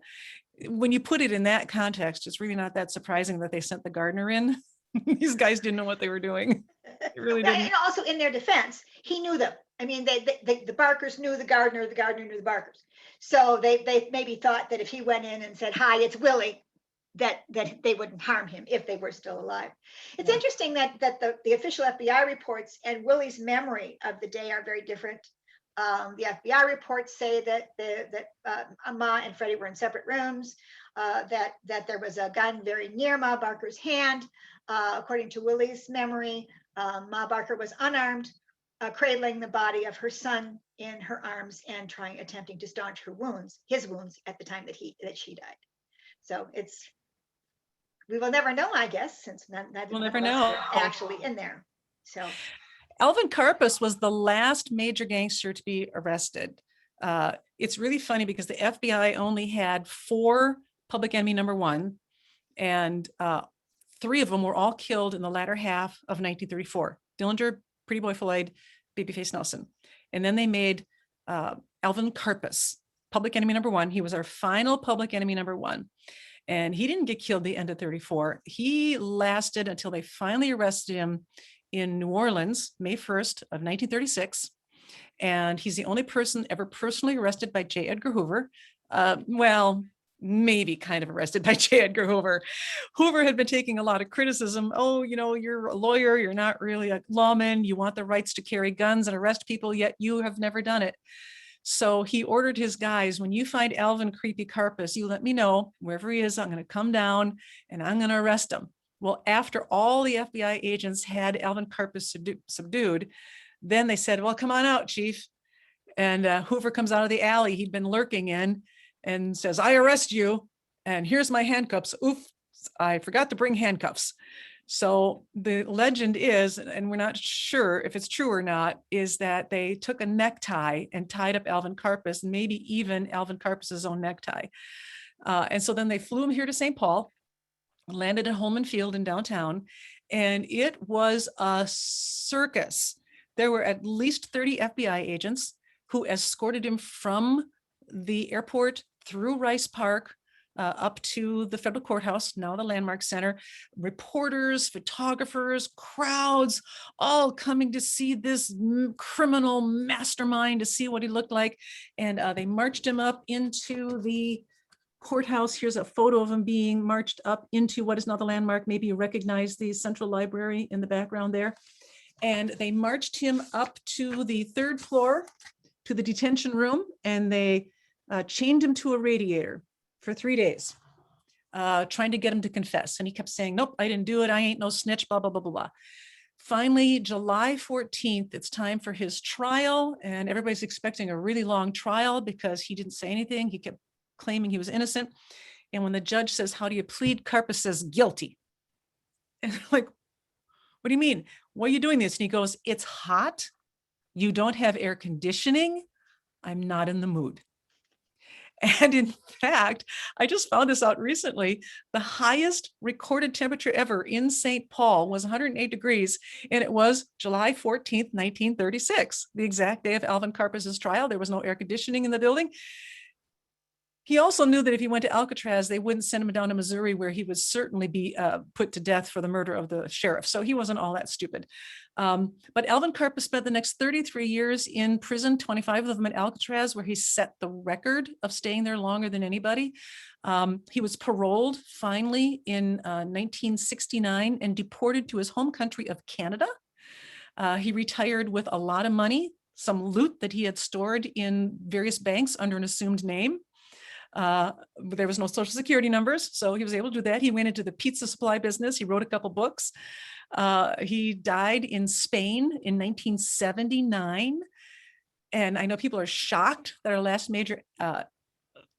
when you put it in that context, it's really not that surprising that they sent the gardener in. These guys didn't know what they were doing. They really didn't. And also in their defense, he knew them. I mean, the Barkers knew the gardener knew the Barkers. So they maybe thought that if he went in and said, hi, it's Willie, that they wouldn't harm him if they were still alive. It's interesting that the official FBI reports and Willie's memory of the day are very different. The FBI reports say that Ma and Freddie were in separate rooms, that there was a gun very near Ma Barker's hand. According to Willie's memory, Ma Barker was unarmed, cradling the body of her son in her arms and attempting to staunch his wounds at the time that she died. So we will never know, I guess, since we'll never know actually in there. So Alvin Karpis was the last major gangster to be arrested. It's really funny because the FBI only had 4 public enemy number 1, and 3 of them were all killed in the latter half of 1934. Dillinger, Pretty Boy Floyd, Babyface Nelson. And then they made Alvin Karpis public enemy number 1. He was our final public enemy number 1. And he didn't get killed the end of 34. He lasted until they finally arrested him in New Orleans, May 1st of 1936. And he's the only person ever personally arrested by J. Edgar Hoover. Well, maybe kind of arrested by J. Edgar Hoover. Hoover had been taking a lot of criticism. Oh, you're a lawyer, you're not really a lawman, you want the rights to carry guns and arrest people, yet you have never done it. So he ordered his guys, when you find Alvin Creepy Karpis, you let me know wherever he is, I'm going to come down and I'm going to arrest him. Well, after all the FBI agents had Alvin Karpis subdued, then they said, well, come on out, chief. And Hoover comes out of the alley he'd been lurking in and says, I arrest you. And here's my handcuffs. Oof, I forgot to bring handcuffs. So the legend is, and we're not sure if it's true or not, is that they took a necktie and tied up Alvin Karpis, maybe even Alvin Karpis's own necktie. And so then they flew him here to St. Paul, landed at Holman Field in downtown, and it was a circus. There were at least 30 FBI agents who escorted him from the airport through Rice Park up to the federal courthouse, now the Landmark Center. Reporters, photographers, crowds, all coming to see this criminal mastermind, to see what he looked like. And they marched him up into the courthouse. Here's a photo of him being marched up into what is now the Landmark. Maybe you recognize the Central Library in the background there. And they marched him up to the 3rd floor to the detention room, and they chained him to a radiator for 3 days, trying to get him to confess. And he kept saying, nope, I didn't do it. I ain't no snitch, blah, blah, blah, blah, blah. Finally, July 14th, it's time for his trial. And everybody's expecting a really long trial because he didn't say anything. He kept claiming he was innocent. And when the judge says, how do you plead? Karpis says, guilty. And they're like, what do you mean? Why are you doing this? And he goes, it's hot. You don't have air conditioning. I'm not in the mood. And in fact, I just found this out recently. The highest recorded temperature ever in St. Paul was 108 degrees, and it was July 14th, 1936, the exact day of Alvin Karpis's trial. There was no air conditioning in the building. He also knew that if he went to Alcatraz, they wouldn't send him down to Missouri, where he would certainly be put to death for the murder of the sheriff. So he wasn't all that stupid. But Alvin Karpis spent the next 33 years in prison, 25 of them in Alcatraz, where he set the record of staying there longer than anybody. He was paroled finally in 1969 and deported to his home country of Canada. He retired with a lot of money, some loot that he had stored in various banks under an assumed name. There was no social security numbers, so he was able to do that. He went into the pizza supply business. He wrote a couple books. He died in Spain in 1979. And I know people are shocked that our last major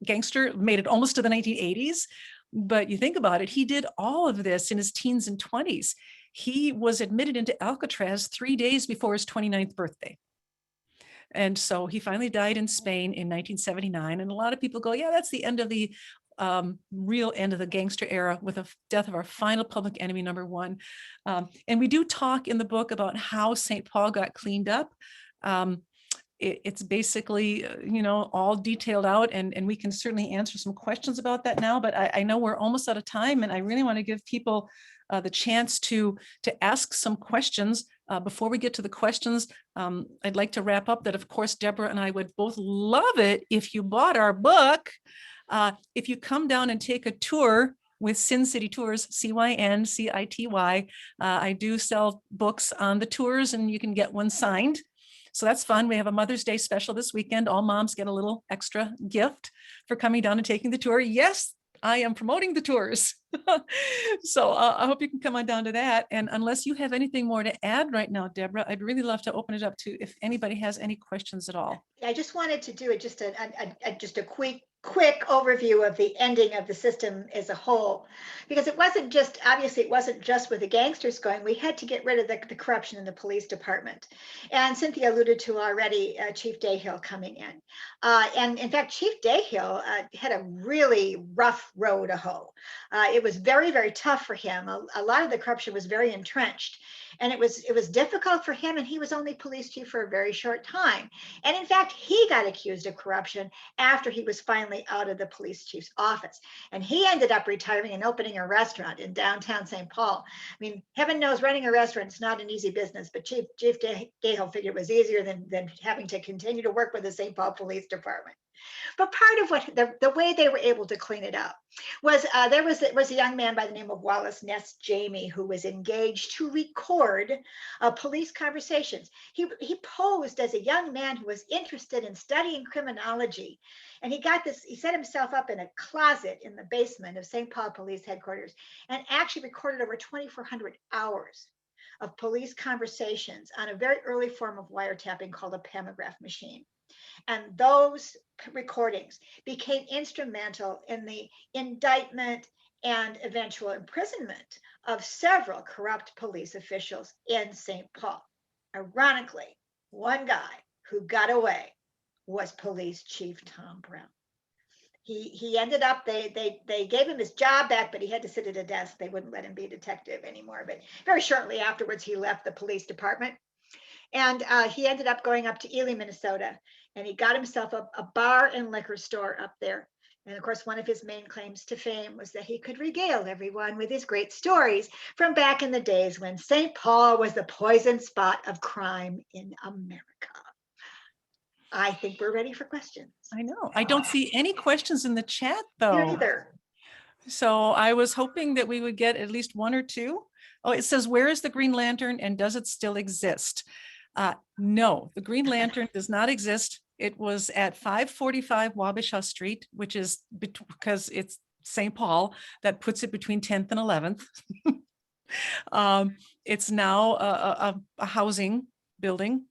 gangster made it almost to the 1980s. But you think about it, he did all of this in his teens and 20s. He was admitted into Alcatraz 3 days before his 29th birthday. And so he finally died in Spain in 1979. And a lot of people go, yeah, that's the end of the real end of the gangster era, with the death of our final public enemy, number one. And we do talk in the book about how St. Paul got cleaned up. It's basically, all detailed out, and we can certainly answer some questions about that now, but I know we're almost out of time, and I really want to give people the chance to ask some questions. Before we get to the questions, I'd like to wrap up that, of course, Deborah and I would both love it if you bought our book. If you come down and take a tour with Sin City Tours, CYNCITY. I do sell books on the tours, and you can get one signed. So that's fun. We have a Mother's Day special this weekend. All moms get a little extra gift for coming down and taking the tour. Yes, I am promoting the tours. So I hope you can come on down to that. And unless you have anything more to add right now, Deborah, I'd really love to open it up to if anybody has any questions at all. I just wanted to do just a quick overview of the ending of the system as a whole, because it wasn't just, obviously it wasn't just with the gangsters going. We had to get rid of the corruption in the police department. And Cynthia alluded to already Chief Dayhill coming in. And in fact, Chief Dayhill had a really rough road to hoe. It was very, very tough for him. A lot of the corruption was very entrenched, and it was difficult for him, and he was only police chief for a very short time. And in fact, he got accused of corruption after he was finally out of the police chief's office. And he ended up retiring and opening a restaurant in downtown St. Paul. I mean, heaven knows running a restaurant is not an easy business, but Chief Dayhill figured it was easier than having to continue to work with the St. Paul Police Department. But part of what the way they were able to clean it up was there was a young man by the name of Wallace Ness Jamie, who was engaged to record police conversations. He posed as a young man who was interested in studying criminology, and he set himself up in a closet in the basement of St. Paul Police Headquarters and actually recorded over 2,400 hours of police conversations on a very early form of wiretapping called a pamograph machine. And those recordings became instrumental in the indictment and eventual imprisonment of several corrupt police officials in St. Paul. Ironically, one guy who got away was Police Chief Tom Brown. He ended up, they gave him his job back, but he had to sit at a desk. They wouldn't let him be a detective anymore. But very shortly afterwards, he left the police department. And he ended up going up to Ely, Minnesota, and he got himself a bar and liquor store up there. And of course, one of his main claims to fame was that he could regale everyone with his great stories from back in the days when St. Paul was the poison spot of crime in America. I think we're ready for questions. I know. I don't see any questions in the chat, though. Here either. So I was hoping that we would get at least one or two. Oh, it says, where is the Green Lantern and does it still exist? No, the Green Lantern does not exist. It was at 545 Wabasha Street, which is because it's St. Paul, that puts it between 10th and 11th. It's now a housing building,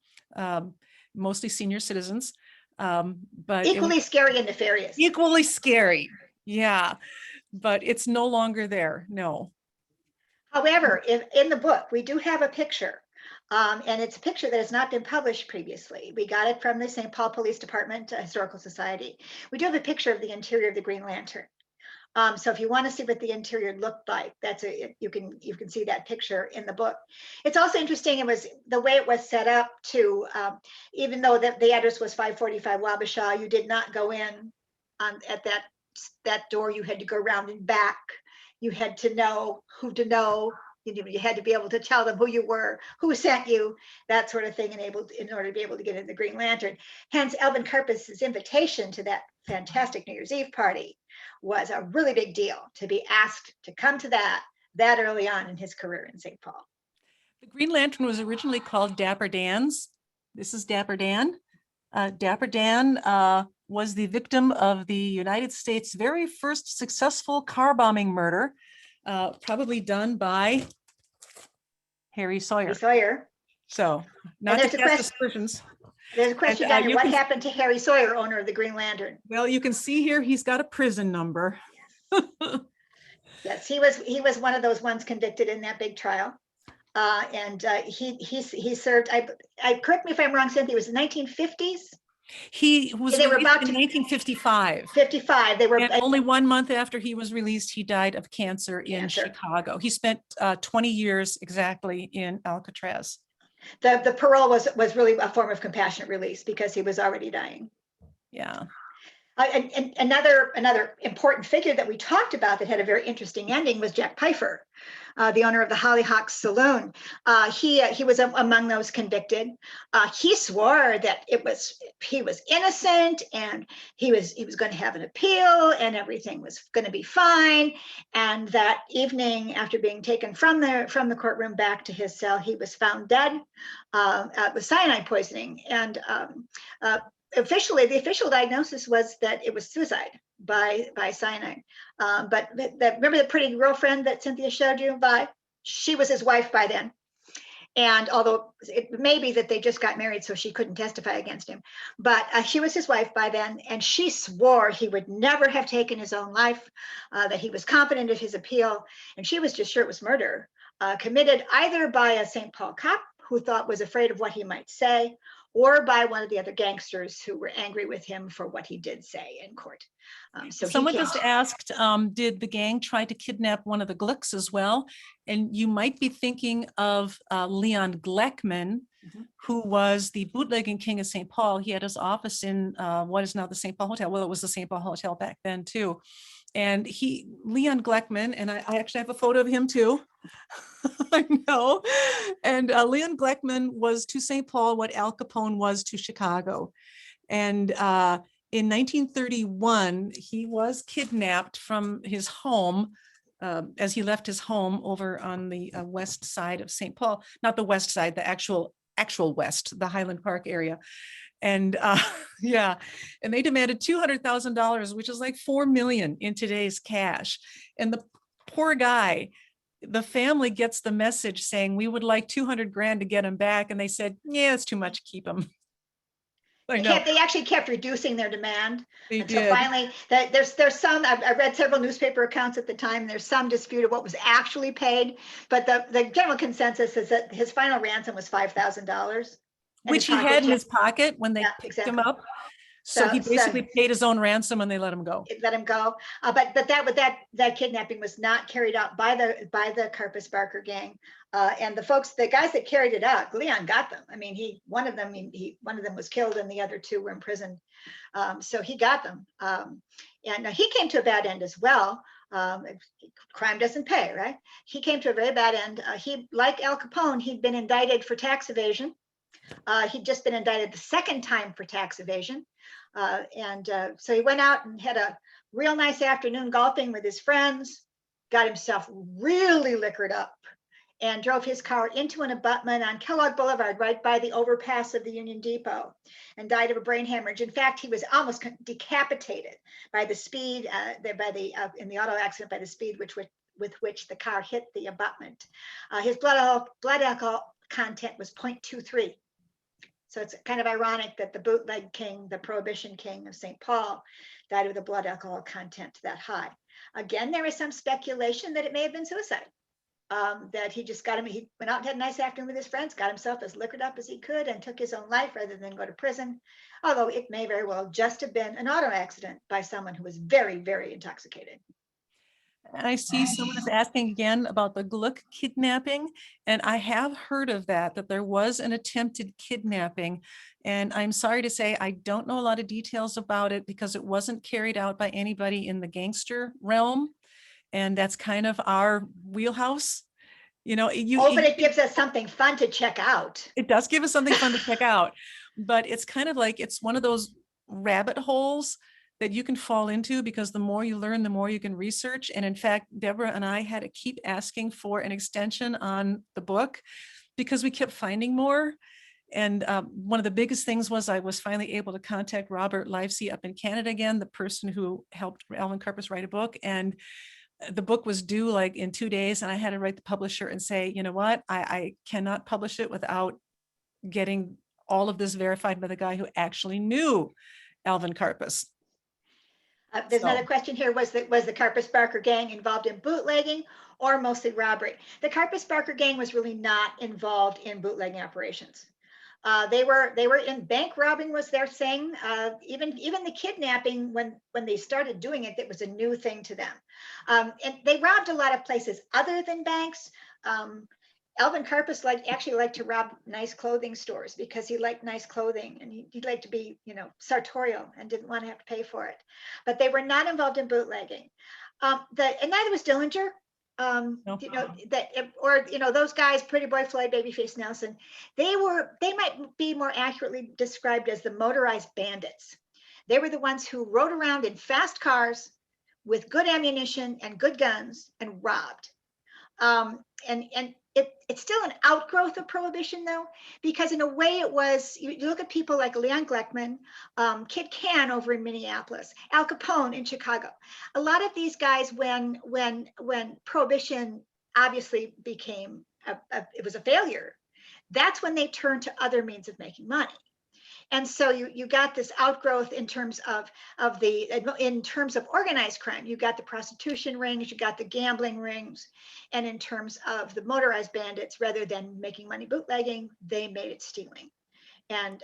mostly senior citizens. But equally scary and nefarious. Equally scary, yeah. But it's no longer there, no. However, in the book, we do have a picture. And it's a picture that has not been published previously. We got it from the St. Paul Police Department Historical Society. We do have a picture of the interior of the Green Lantern. So if you want to see what the interior looked like, you can see that picture in the book. It's also interesting. It was the way it was set up to, even though the address was 545 Wabasha, you did not go in at that door. You had to go around and back. You had to know who to know. You had to be able to tell them who you were, who sent you, that sort of thing, in order to be able to get in the Green Lantern. Hence, Alvin Karpis' invitation to that fantastic New Year's Eve party was a really big deal, to be asked to come to that early on in his career in St. Paul. The Green Lantern was originally called Dapper Dan's. This is Dapper Dan. Dapper Dan was the victim of the United States' very first successful car bombing murder, probably done by Harry Sawyer. So, not to cast aspersions. There's a question down here. What happened to Harry Sawyer, owner of the Green Lantern? Well, you can see here he's got a prison number. Yes, he was one of those ones convicted in that big trial. He served, correct me if I'm wrong, Cynthia, it was the 1950s? He was They were released about in to- 1955. 55. They were And only 1 month after he was released, he died of cancer in Chicago. He spent 20 years exactly in Alcatraz. The parole was really a form of compassionate release because he was already dying. Yeah. And another important figure that we talked about that had a very interesting ending was Jack Pifer, the owner of the Hollyhock Saloon. He was among those convicted. He swore that he was innocent, and he was going to have an appeal, and everything was going to be fine. And that evening, after being taken from the courtroom back to his cell, he was found dead with cyanide poisoning. And the official diagnosis was that it was suicide by cyanide. But remember the pretty girlfriend that Cynthia showed you? She was his wife by then. And although it may be that they just got married, so she couldn't testify against him, but she was his wife by then, and she swore he would never have taken his own life, that he was confident of his appeal, and she was just sure it was murder, committed either by a St. Paul cop who was afraid of what he might say, or by one of the other gangsters who were angry with him for what he did say in court. So someone just asked, did the gang try to kidnap one of the Glicks as well? And you might be thinking of Leon Gleckman, who was the bootlegging king of St. Paul. He had his office in what is now the St. Paul Hotel. Well, it was the St. Paul Hotel back then too. And Leon Gleckman, and I actually have a photo of him too. I know. And Leon Gleckman was to St. Paul what Al Capone was to Chicago. And in 1931, he was kidnapped from his home as he left his home over on the west side of St. Paul, not the west side, the actual west, the Highland Park area. And yeah, and they demanded $200,000, which is like $4 million in today's cash. And the poor guy, the family gets the message saying, we would like 200 grand to get him back. And they said, yeah, it's too much, keep him. They actually kept reducing their demand until did. Finally, there's some, I read several newspaper accounts at the time, there's some dispute of what was actually paid, but the general consensus is that his final ransom was $5,000. Which he had in his pocket when they picked him up. So he basically paid his own ransom and they let him go. But that kidnapping was not carried out by the Karpis-Barker gang. And the guys that carried it out, Leon got them. I mean, one of them was killed and the other two were imprisoned. So he got them. And he came to a bad end as well. Crime doesn't pay, right? He came to a very bad end. Like Al Capone, he'd been indicted for tax evasion. He'd just been indicted the second time for tax evasion. So he went out and had a real nice afternoon golfing with his friends, got himself really liquored up, and drove his car into an abutment on Kellogg Boulevard, right by the overpass of the Union Depot, and died of a brain hemorrhage. In fact, he was almost decapitated by the speed, in the auto accident, by the speed with which the car hit the abutment. His blood alcohol content was 0.23. So it's kind of ironic that the bootleg king, the Prohibition king of St. Paul, died with a blood alcohol content that high. Again, there is some speculation that it may have been suicide. That he went out and had a nice afternoon with his friends, got himself as liquored up as he could and took his own life rather than go to prison. Although it may very well just have been an auto accident by someone who was very, very intoxicated. And I see someone is asking again about the Gluck kidnapping, and I have heard of that there was an attempted kidnapping. And I'm sorry to say, I don't know a lot of details about it because it wasn't carried out by anybody in the gangster realm. And that's kind of our wheelhouse. You know, Oh, but it gives us something fun to check out. It does give us something fun to check out, but it's kind of like, it's one of those rabbit holes that you can fall into because the more you learn, the more you can research. And in fact, Deborah and I had to keep asking for an extension on the book because we kept finding more. And one of the biggest things was I was finally able to contact Robert Livesey up in Canada again, the person who helped Alvin Karpis write a book. And the book was due like in 2 days. And I had to write the publisher and say, you know what, I cannot publish it without getting all of this verified by the guy who actually knew Alvin Karpis. There's another question here. Was the Karpis-Barker Gang involved in bootlegging or mostly robbery? The Karpis-Barker Gang was really not involved in bootlegging operations. They were in bank robbing was their thing. Even the kidnapping, when they started doing it, it was a new thing to them. And they robbed a lot of places other than banks. Alvin Karpis actually liked to rob nice clothing stores because he liked nice clothing and he'd like to be, sartorial and didn't want to have to pay for it. But they were not involved in bootlegging. And neither was Dillinger. Those guys, Pretty Boy Floyd, Babyface Nelson, they might be more accurately described as the motorized bandits. They were the ones who rode around in fast cars with good ammunition and good guns and robbed. It's still an outgrowth of Prohibition, though, because in a way it was, you look at people like Leon Gleckman, Kid Can over in Minneapolis, Al Capone in Chicago. A lot of these guys, when Prohibition obviously became, it was a failure, that's when they turned to other means of making money. And so you got this outgrowth in terms of organized crime. You got the prostitution rings, you got the gambling rings, and in terms of the motorized bandits, rather than making money bootlegging, they made it stealing. And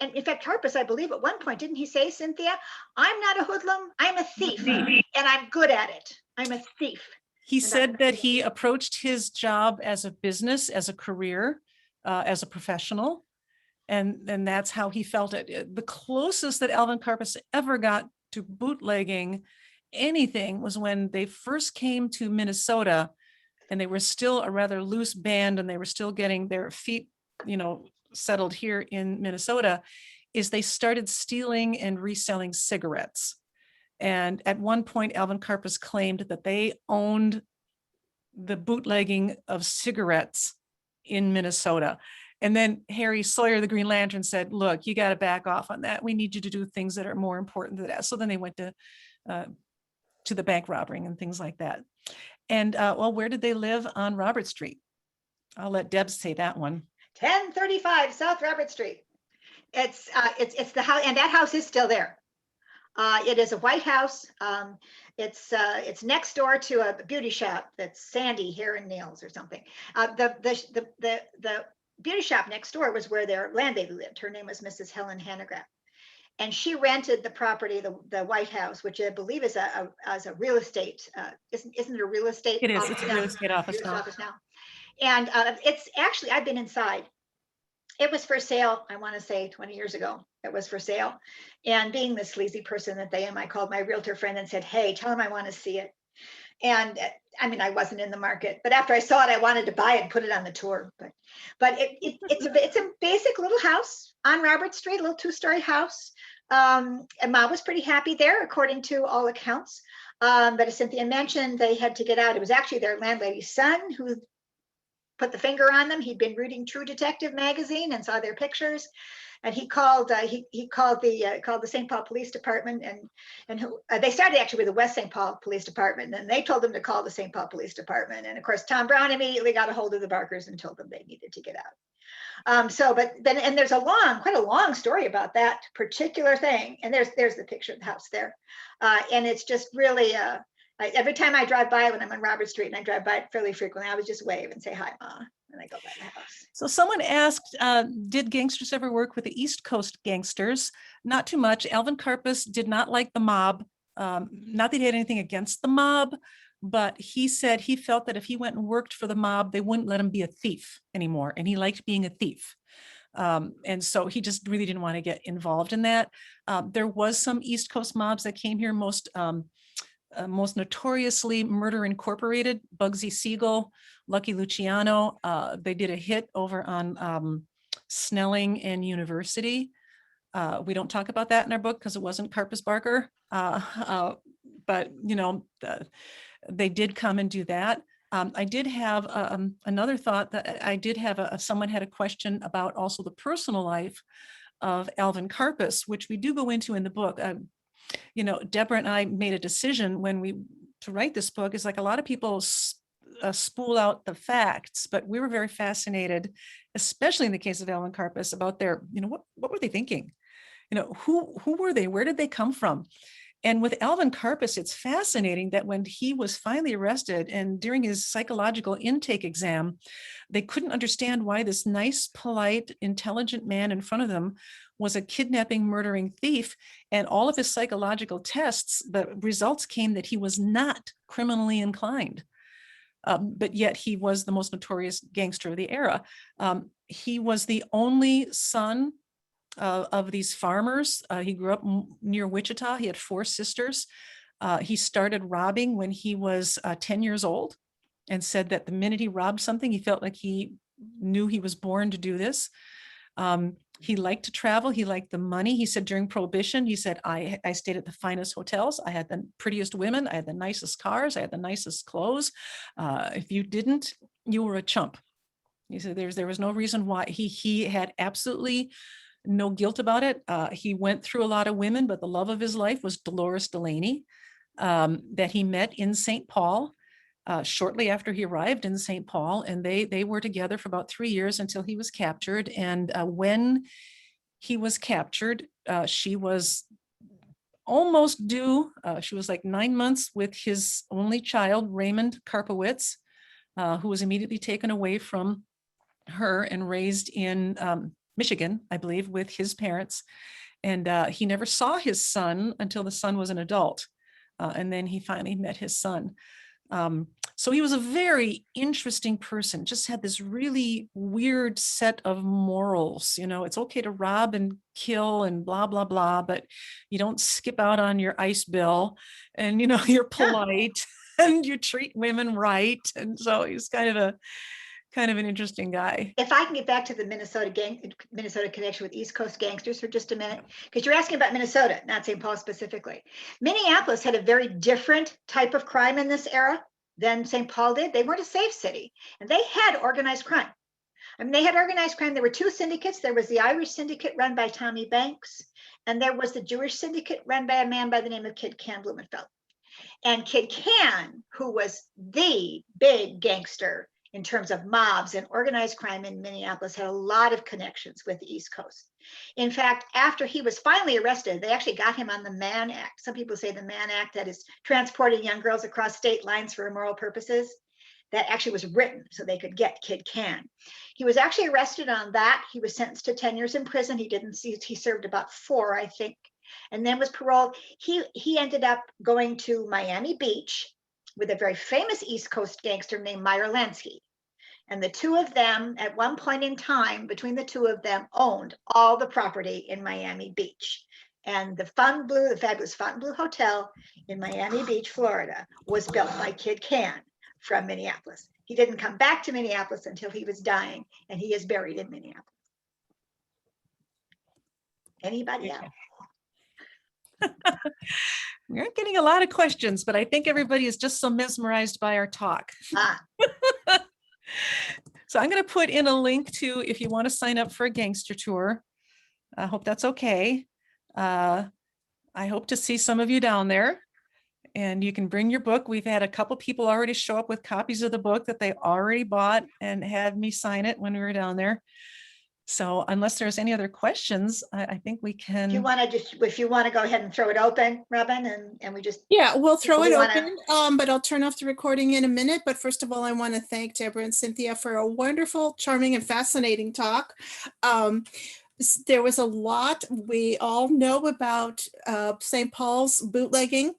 in fact, Karpis, I believe at one point, didn't he say, Cynthia, I'm not a hoodlum, I'm a thief, and I'm good at it. I'm a thief. He said that he approached his job as a business, as a career, as a professional. And that's how he felt it. The closest that Alvin Karpis ever got to bootlegging anything was when they first came to Minnesota, and they were still a rather loose band, and they were still getting their feet, settled here in Minnesota, is they started stealing and reselling cigarettes. And at one point, Alvin Karpis claimed that they owned the bootlegging of cigarettes in Minnesota. And then Harry Sawyer, the Green Lantern, said, look, you got to back off on that. We need you to do things that are more important than that. So then they went to the bank robbing and things like that. And where did they live on Robert Street? I'll let Deb say that one. 1035 South Robert Street. It's the house, and that house is still there. It is a white house. It's next door to a beauty shop that's Sandy Hair and Nails or something. The beauty shop next door was where their landlady lived. Her name was Mrs. Helen Hanegraaff. And she rented the property, the White House, which I believe is a real estate, isn't it a real estate? It is, it's a real estate office now. And it's actually, I've been inside. It was for sale, I want to say 20 years ago, it was for sale. And being the sleazy person that I am, I called my realtor friend and said, hey, tell him I want to see it. And I wasn't in the market, but after I saw it, I wanted to buy it and put it on the tour. But it's a basic little house on Robert Street, a little 2-story house. And Mom was pretty happy there, according to all accounts. But as Cynthia mentioned, they had to get out. It was actually their landlady's son who put the finger on them. He'd been reading True Detective magazine and saw their pictures. And he called. He called the St. Paul Police Department, and they started actually with the West St. Paul Police Department, and they told them to call the St. Paul Police Department. And of course, Tom Brown immediately got a hold of the Barkers and told them they needed to get out. And there's quite a long story about that particular thing. And there's the picture of the house there, and it's just really. Every time I drive by when I'm on Robert Street, and I drive by it fairly frequently, I would just wave and say hi, Ma, and I go by the house. So someone asked, did gangsters ever work with the East Coast gangsters? Not too much. Alvin Karpis did not like the mob. Not that he had anything against the mob, but he said he felt that if he went and worked for the mob, they wouldn't let him be a thief anymore. And he liked being a thief. And so he just really didn't want to get involved in that. There was some East Coast mobs that came here, most notoriously Murder Incorporated, Bugsy Siegel, Lucky Luciano. They did a hit over on Snelling and University. We don't talk about that in our book because it wasn't Karpis-Barker, but they did come and do that. I did have another thought that I did have someone had a question about also the personal life of Alvin Karpis, which we do go into in the book. Deborah and I made a decision to write this book. Is like a lot of people spool out the facts, but we were very fascinated, especially in the case of Alvin Karpis, about their, what were they thinking? Who were they? Where did they come from? And with Alvin Karpis, it's fascinating that when he was finally arrested and during his psychological intake exam, they couldn't understand why this nice, polite, intelligent man in front of them was a kidnapping, murdering thief. And all of his psychological tests, the results came that he was not criminally inclined. But yet he was the most notorious gangster of the era. He was the only son of these farmers. He grew up near Wichita. He had 4 sisters. He started robbing when he was 10 years old and said that the minute he robbed something, he felt like he knew he was born to do this. He liked to travel. He liked the money. He said during Prohibition, he said, I stayed at the finest hotels. I had the prettiest women. I had the nicest cars. I had the nicest clothes. If you didn't, you were a chump. He said there was no reason why. He had absolutely no guilt about it. He went through a lot of women, but the love of his life was Dolores Delaney, that he met in St. Paul shortly after he arrived in St. Paul. And they were together for about 3 years until he was captured. And when he was captured, she was almost due. She was like 9 months with his only child, Raymond Karpowitz, who was immediately taken away from her and raised in Michigan, I believe, with his parents. And he never saw his son until the son was an adult. And then he finally met his son. So he was a very interesting person, just had this really weird set of morals. It's okay to rob and kill and blah, blah, blah, but you don't skip out on your ICE bill and, you're polite and you treat women right. And so he's kind of an interesting guy. If I can get back to the Minnesota connection with East Coast gangsters for just a minute, because you're asking about Minnesota, not St. Paul specifically. Minneapolis had a very different type of crime in this era than St. Paul did. They weren't a safe city, and they had organized crime. They had organized crime. There were 2 syndicates. There was the Irish syndicate run by Tommy Banks, and there was the Jewish syndicate run by a man by the name of Kid Can Blumenfeld. And Kid Can, who was the big gangster in terms of mobs and organized crime in Minneapolis, had a lot of connections with the East Coast. In fact, after he was finally arrested, they actually got him on the Mann Act. Some people say the Mann Act, that is transporting young girls across state lines for immoral purposes. That actually was written so they could get Kid Can. He was actually arrested on that. He was sentenced to 10 years in prison. He served about 4, I think, and then was paroled. He ended up going to Miami Beach with a very famous East Coast gangster named Meyer Lansky. And the 2 of them, at one point in time, between the 2 of them, owned all the property in Miami Beach. And the fabulous Fontainebleau Hotel in Miami Beach, Florida, was built by Kid Can from Minneapolis. He didn't come back to Minneapolis until he was dying, and he is buried in Minneapolis. Anybody else? We're getting a lot of questions, but I think everybody is just so mesmerized by our talk. So I'm going to put in a link to, if you want to sign up for a gangster tour. I hope that's okay. I hope to see some of you down there, and you can bring your book. We've had a couple people already show up with copies of the book that they already bought and had me sign it when we were down there. So unless there's any other questions, I think we can. If you want to go ahead and throw it open, Robin, and we just. Yeah, we'll throw it open, but I'll turn off the recording in a minute. But first of all, I want to thank Deborah and Cynthia for a wonderful, charming, and fascinating talk. There was a lot we all know about St. Paul's bootlegging,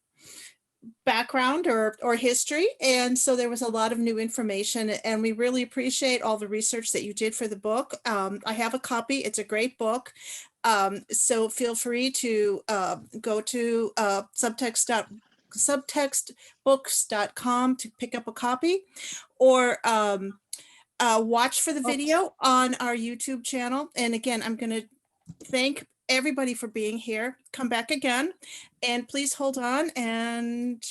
background or history. And so there was a lot of new information, and we really appreciate all the research that you did for the book. I have a copy. It's a great book. So feel free to go to subtextbooks.com to pick up a copy, or watch for the video on our YouTube channel. And again, I'm going to thank everybody for being here. Come back again, and please hold on, and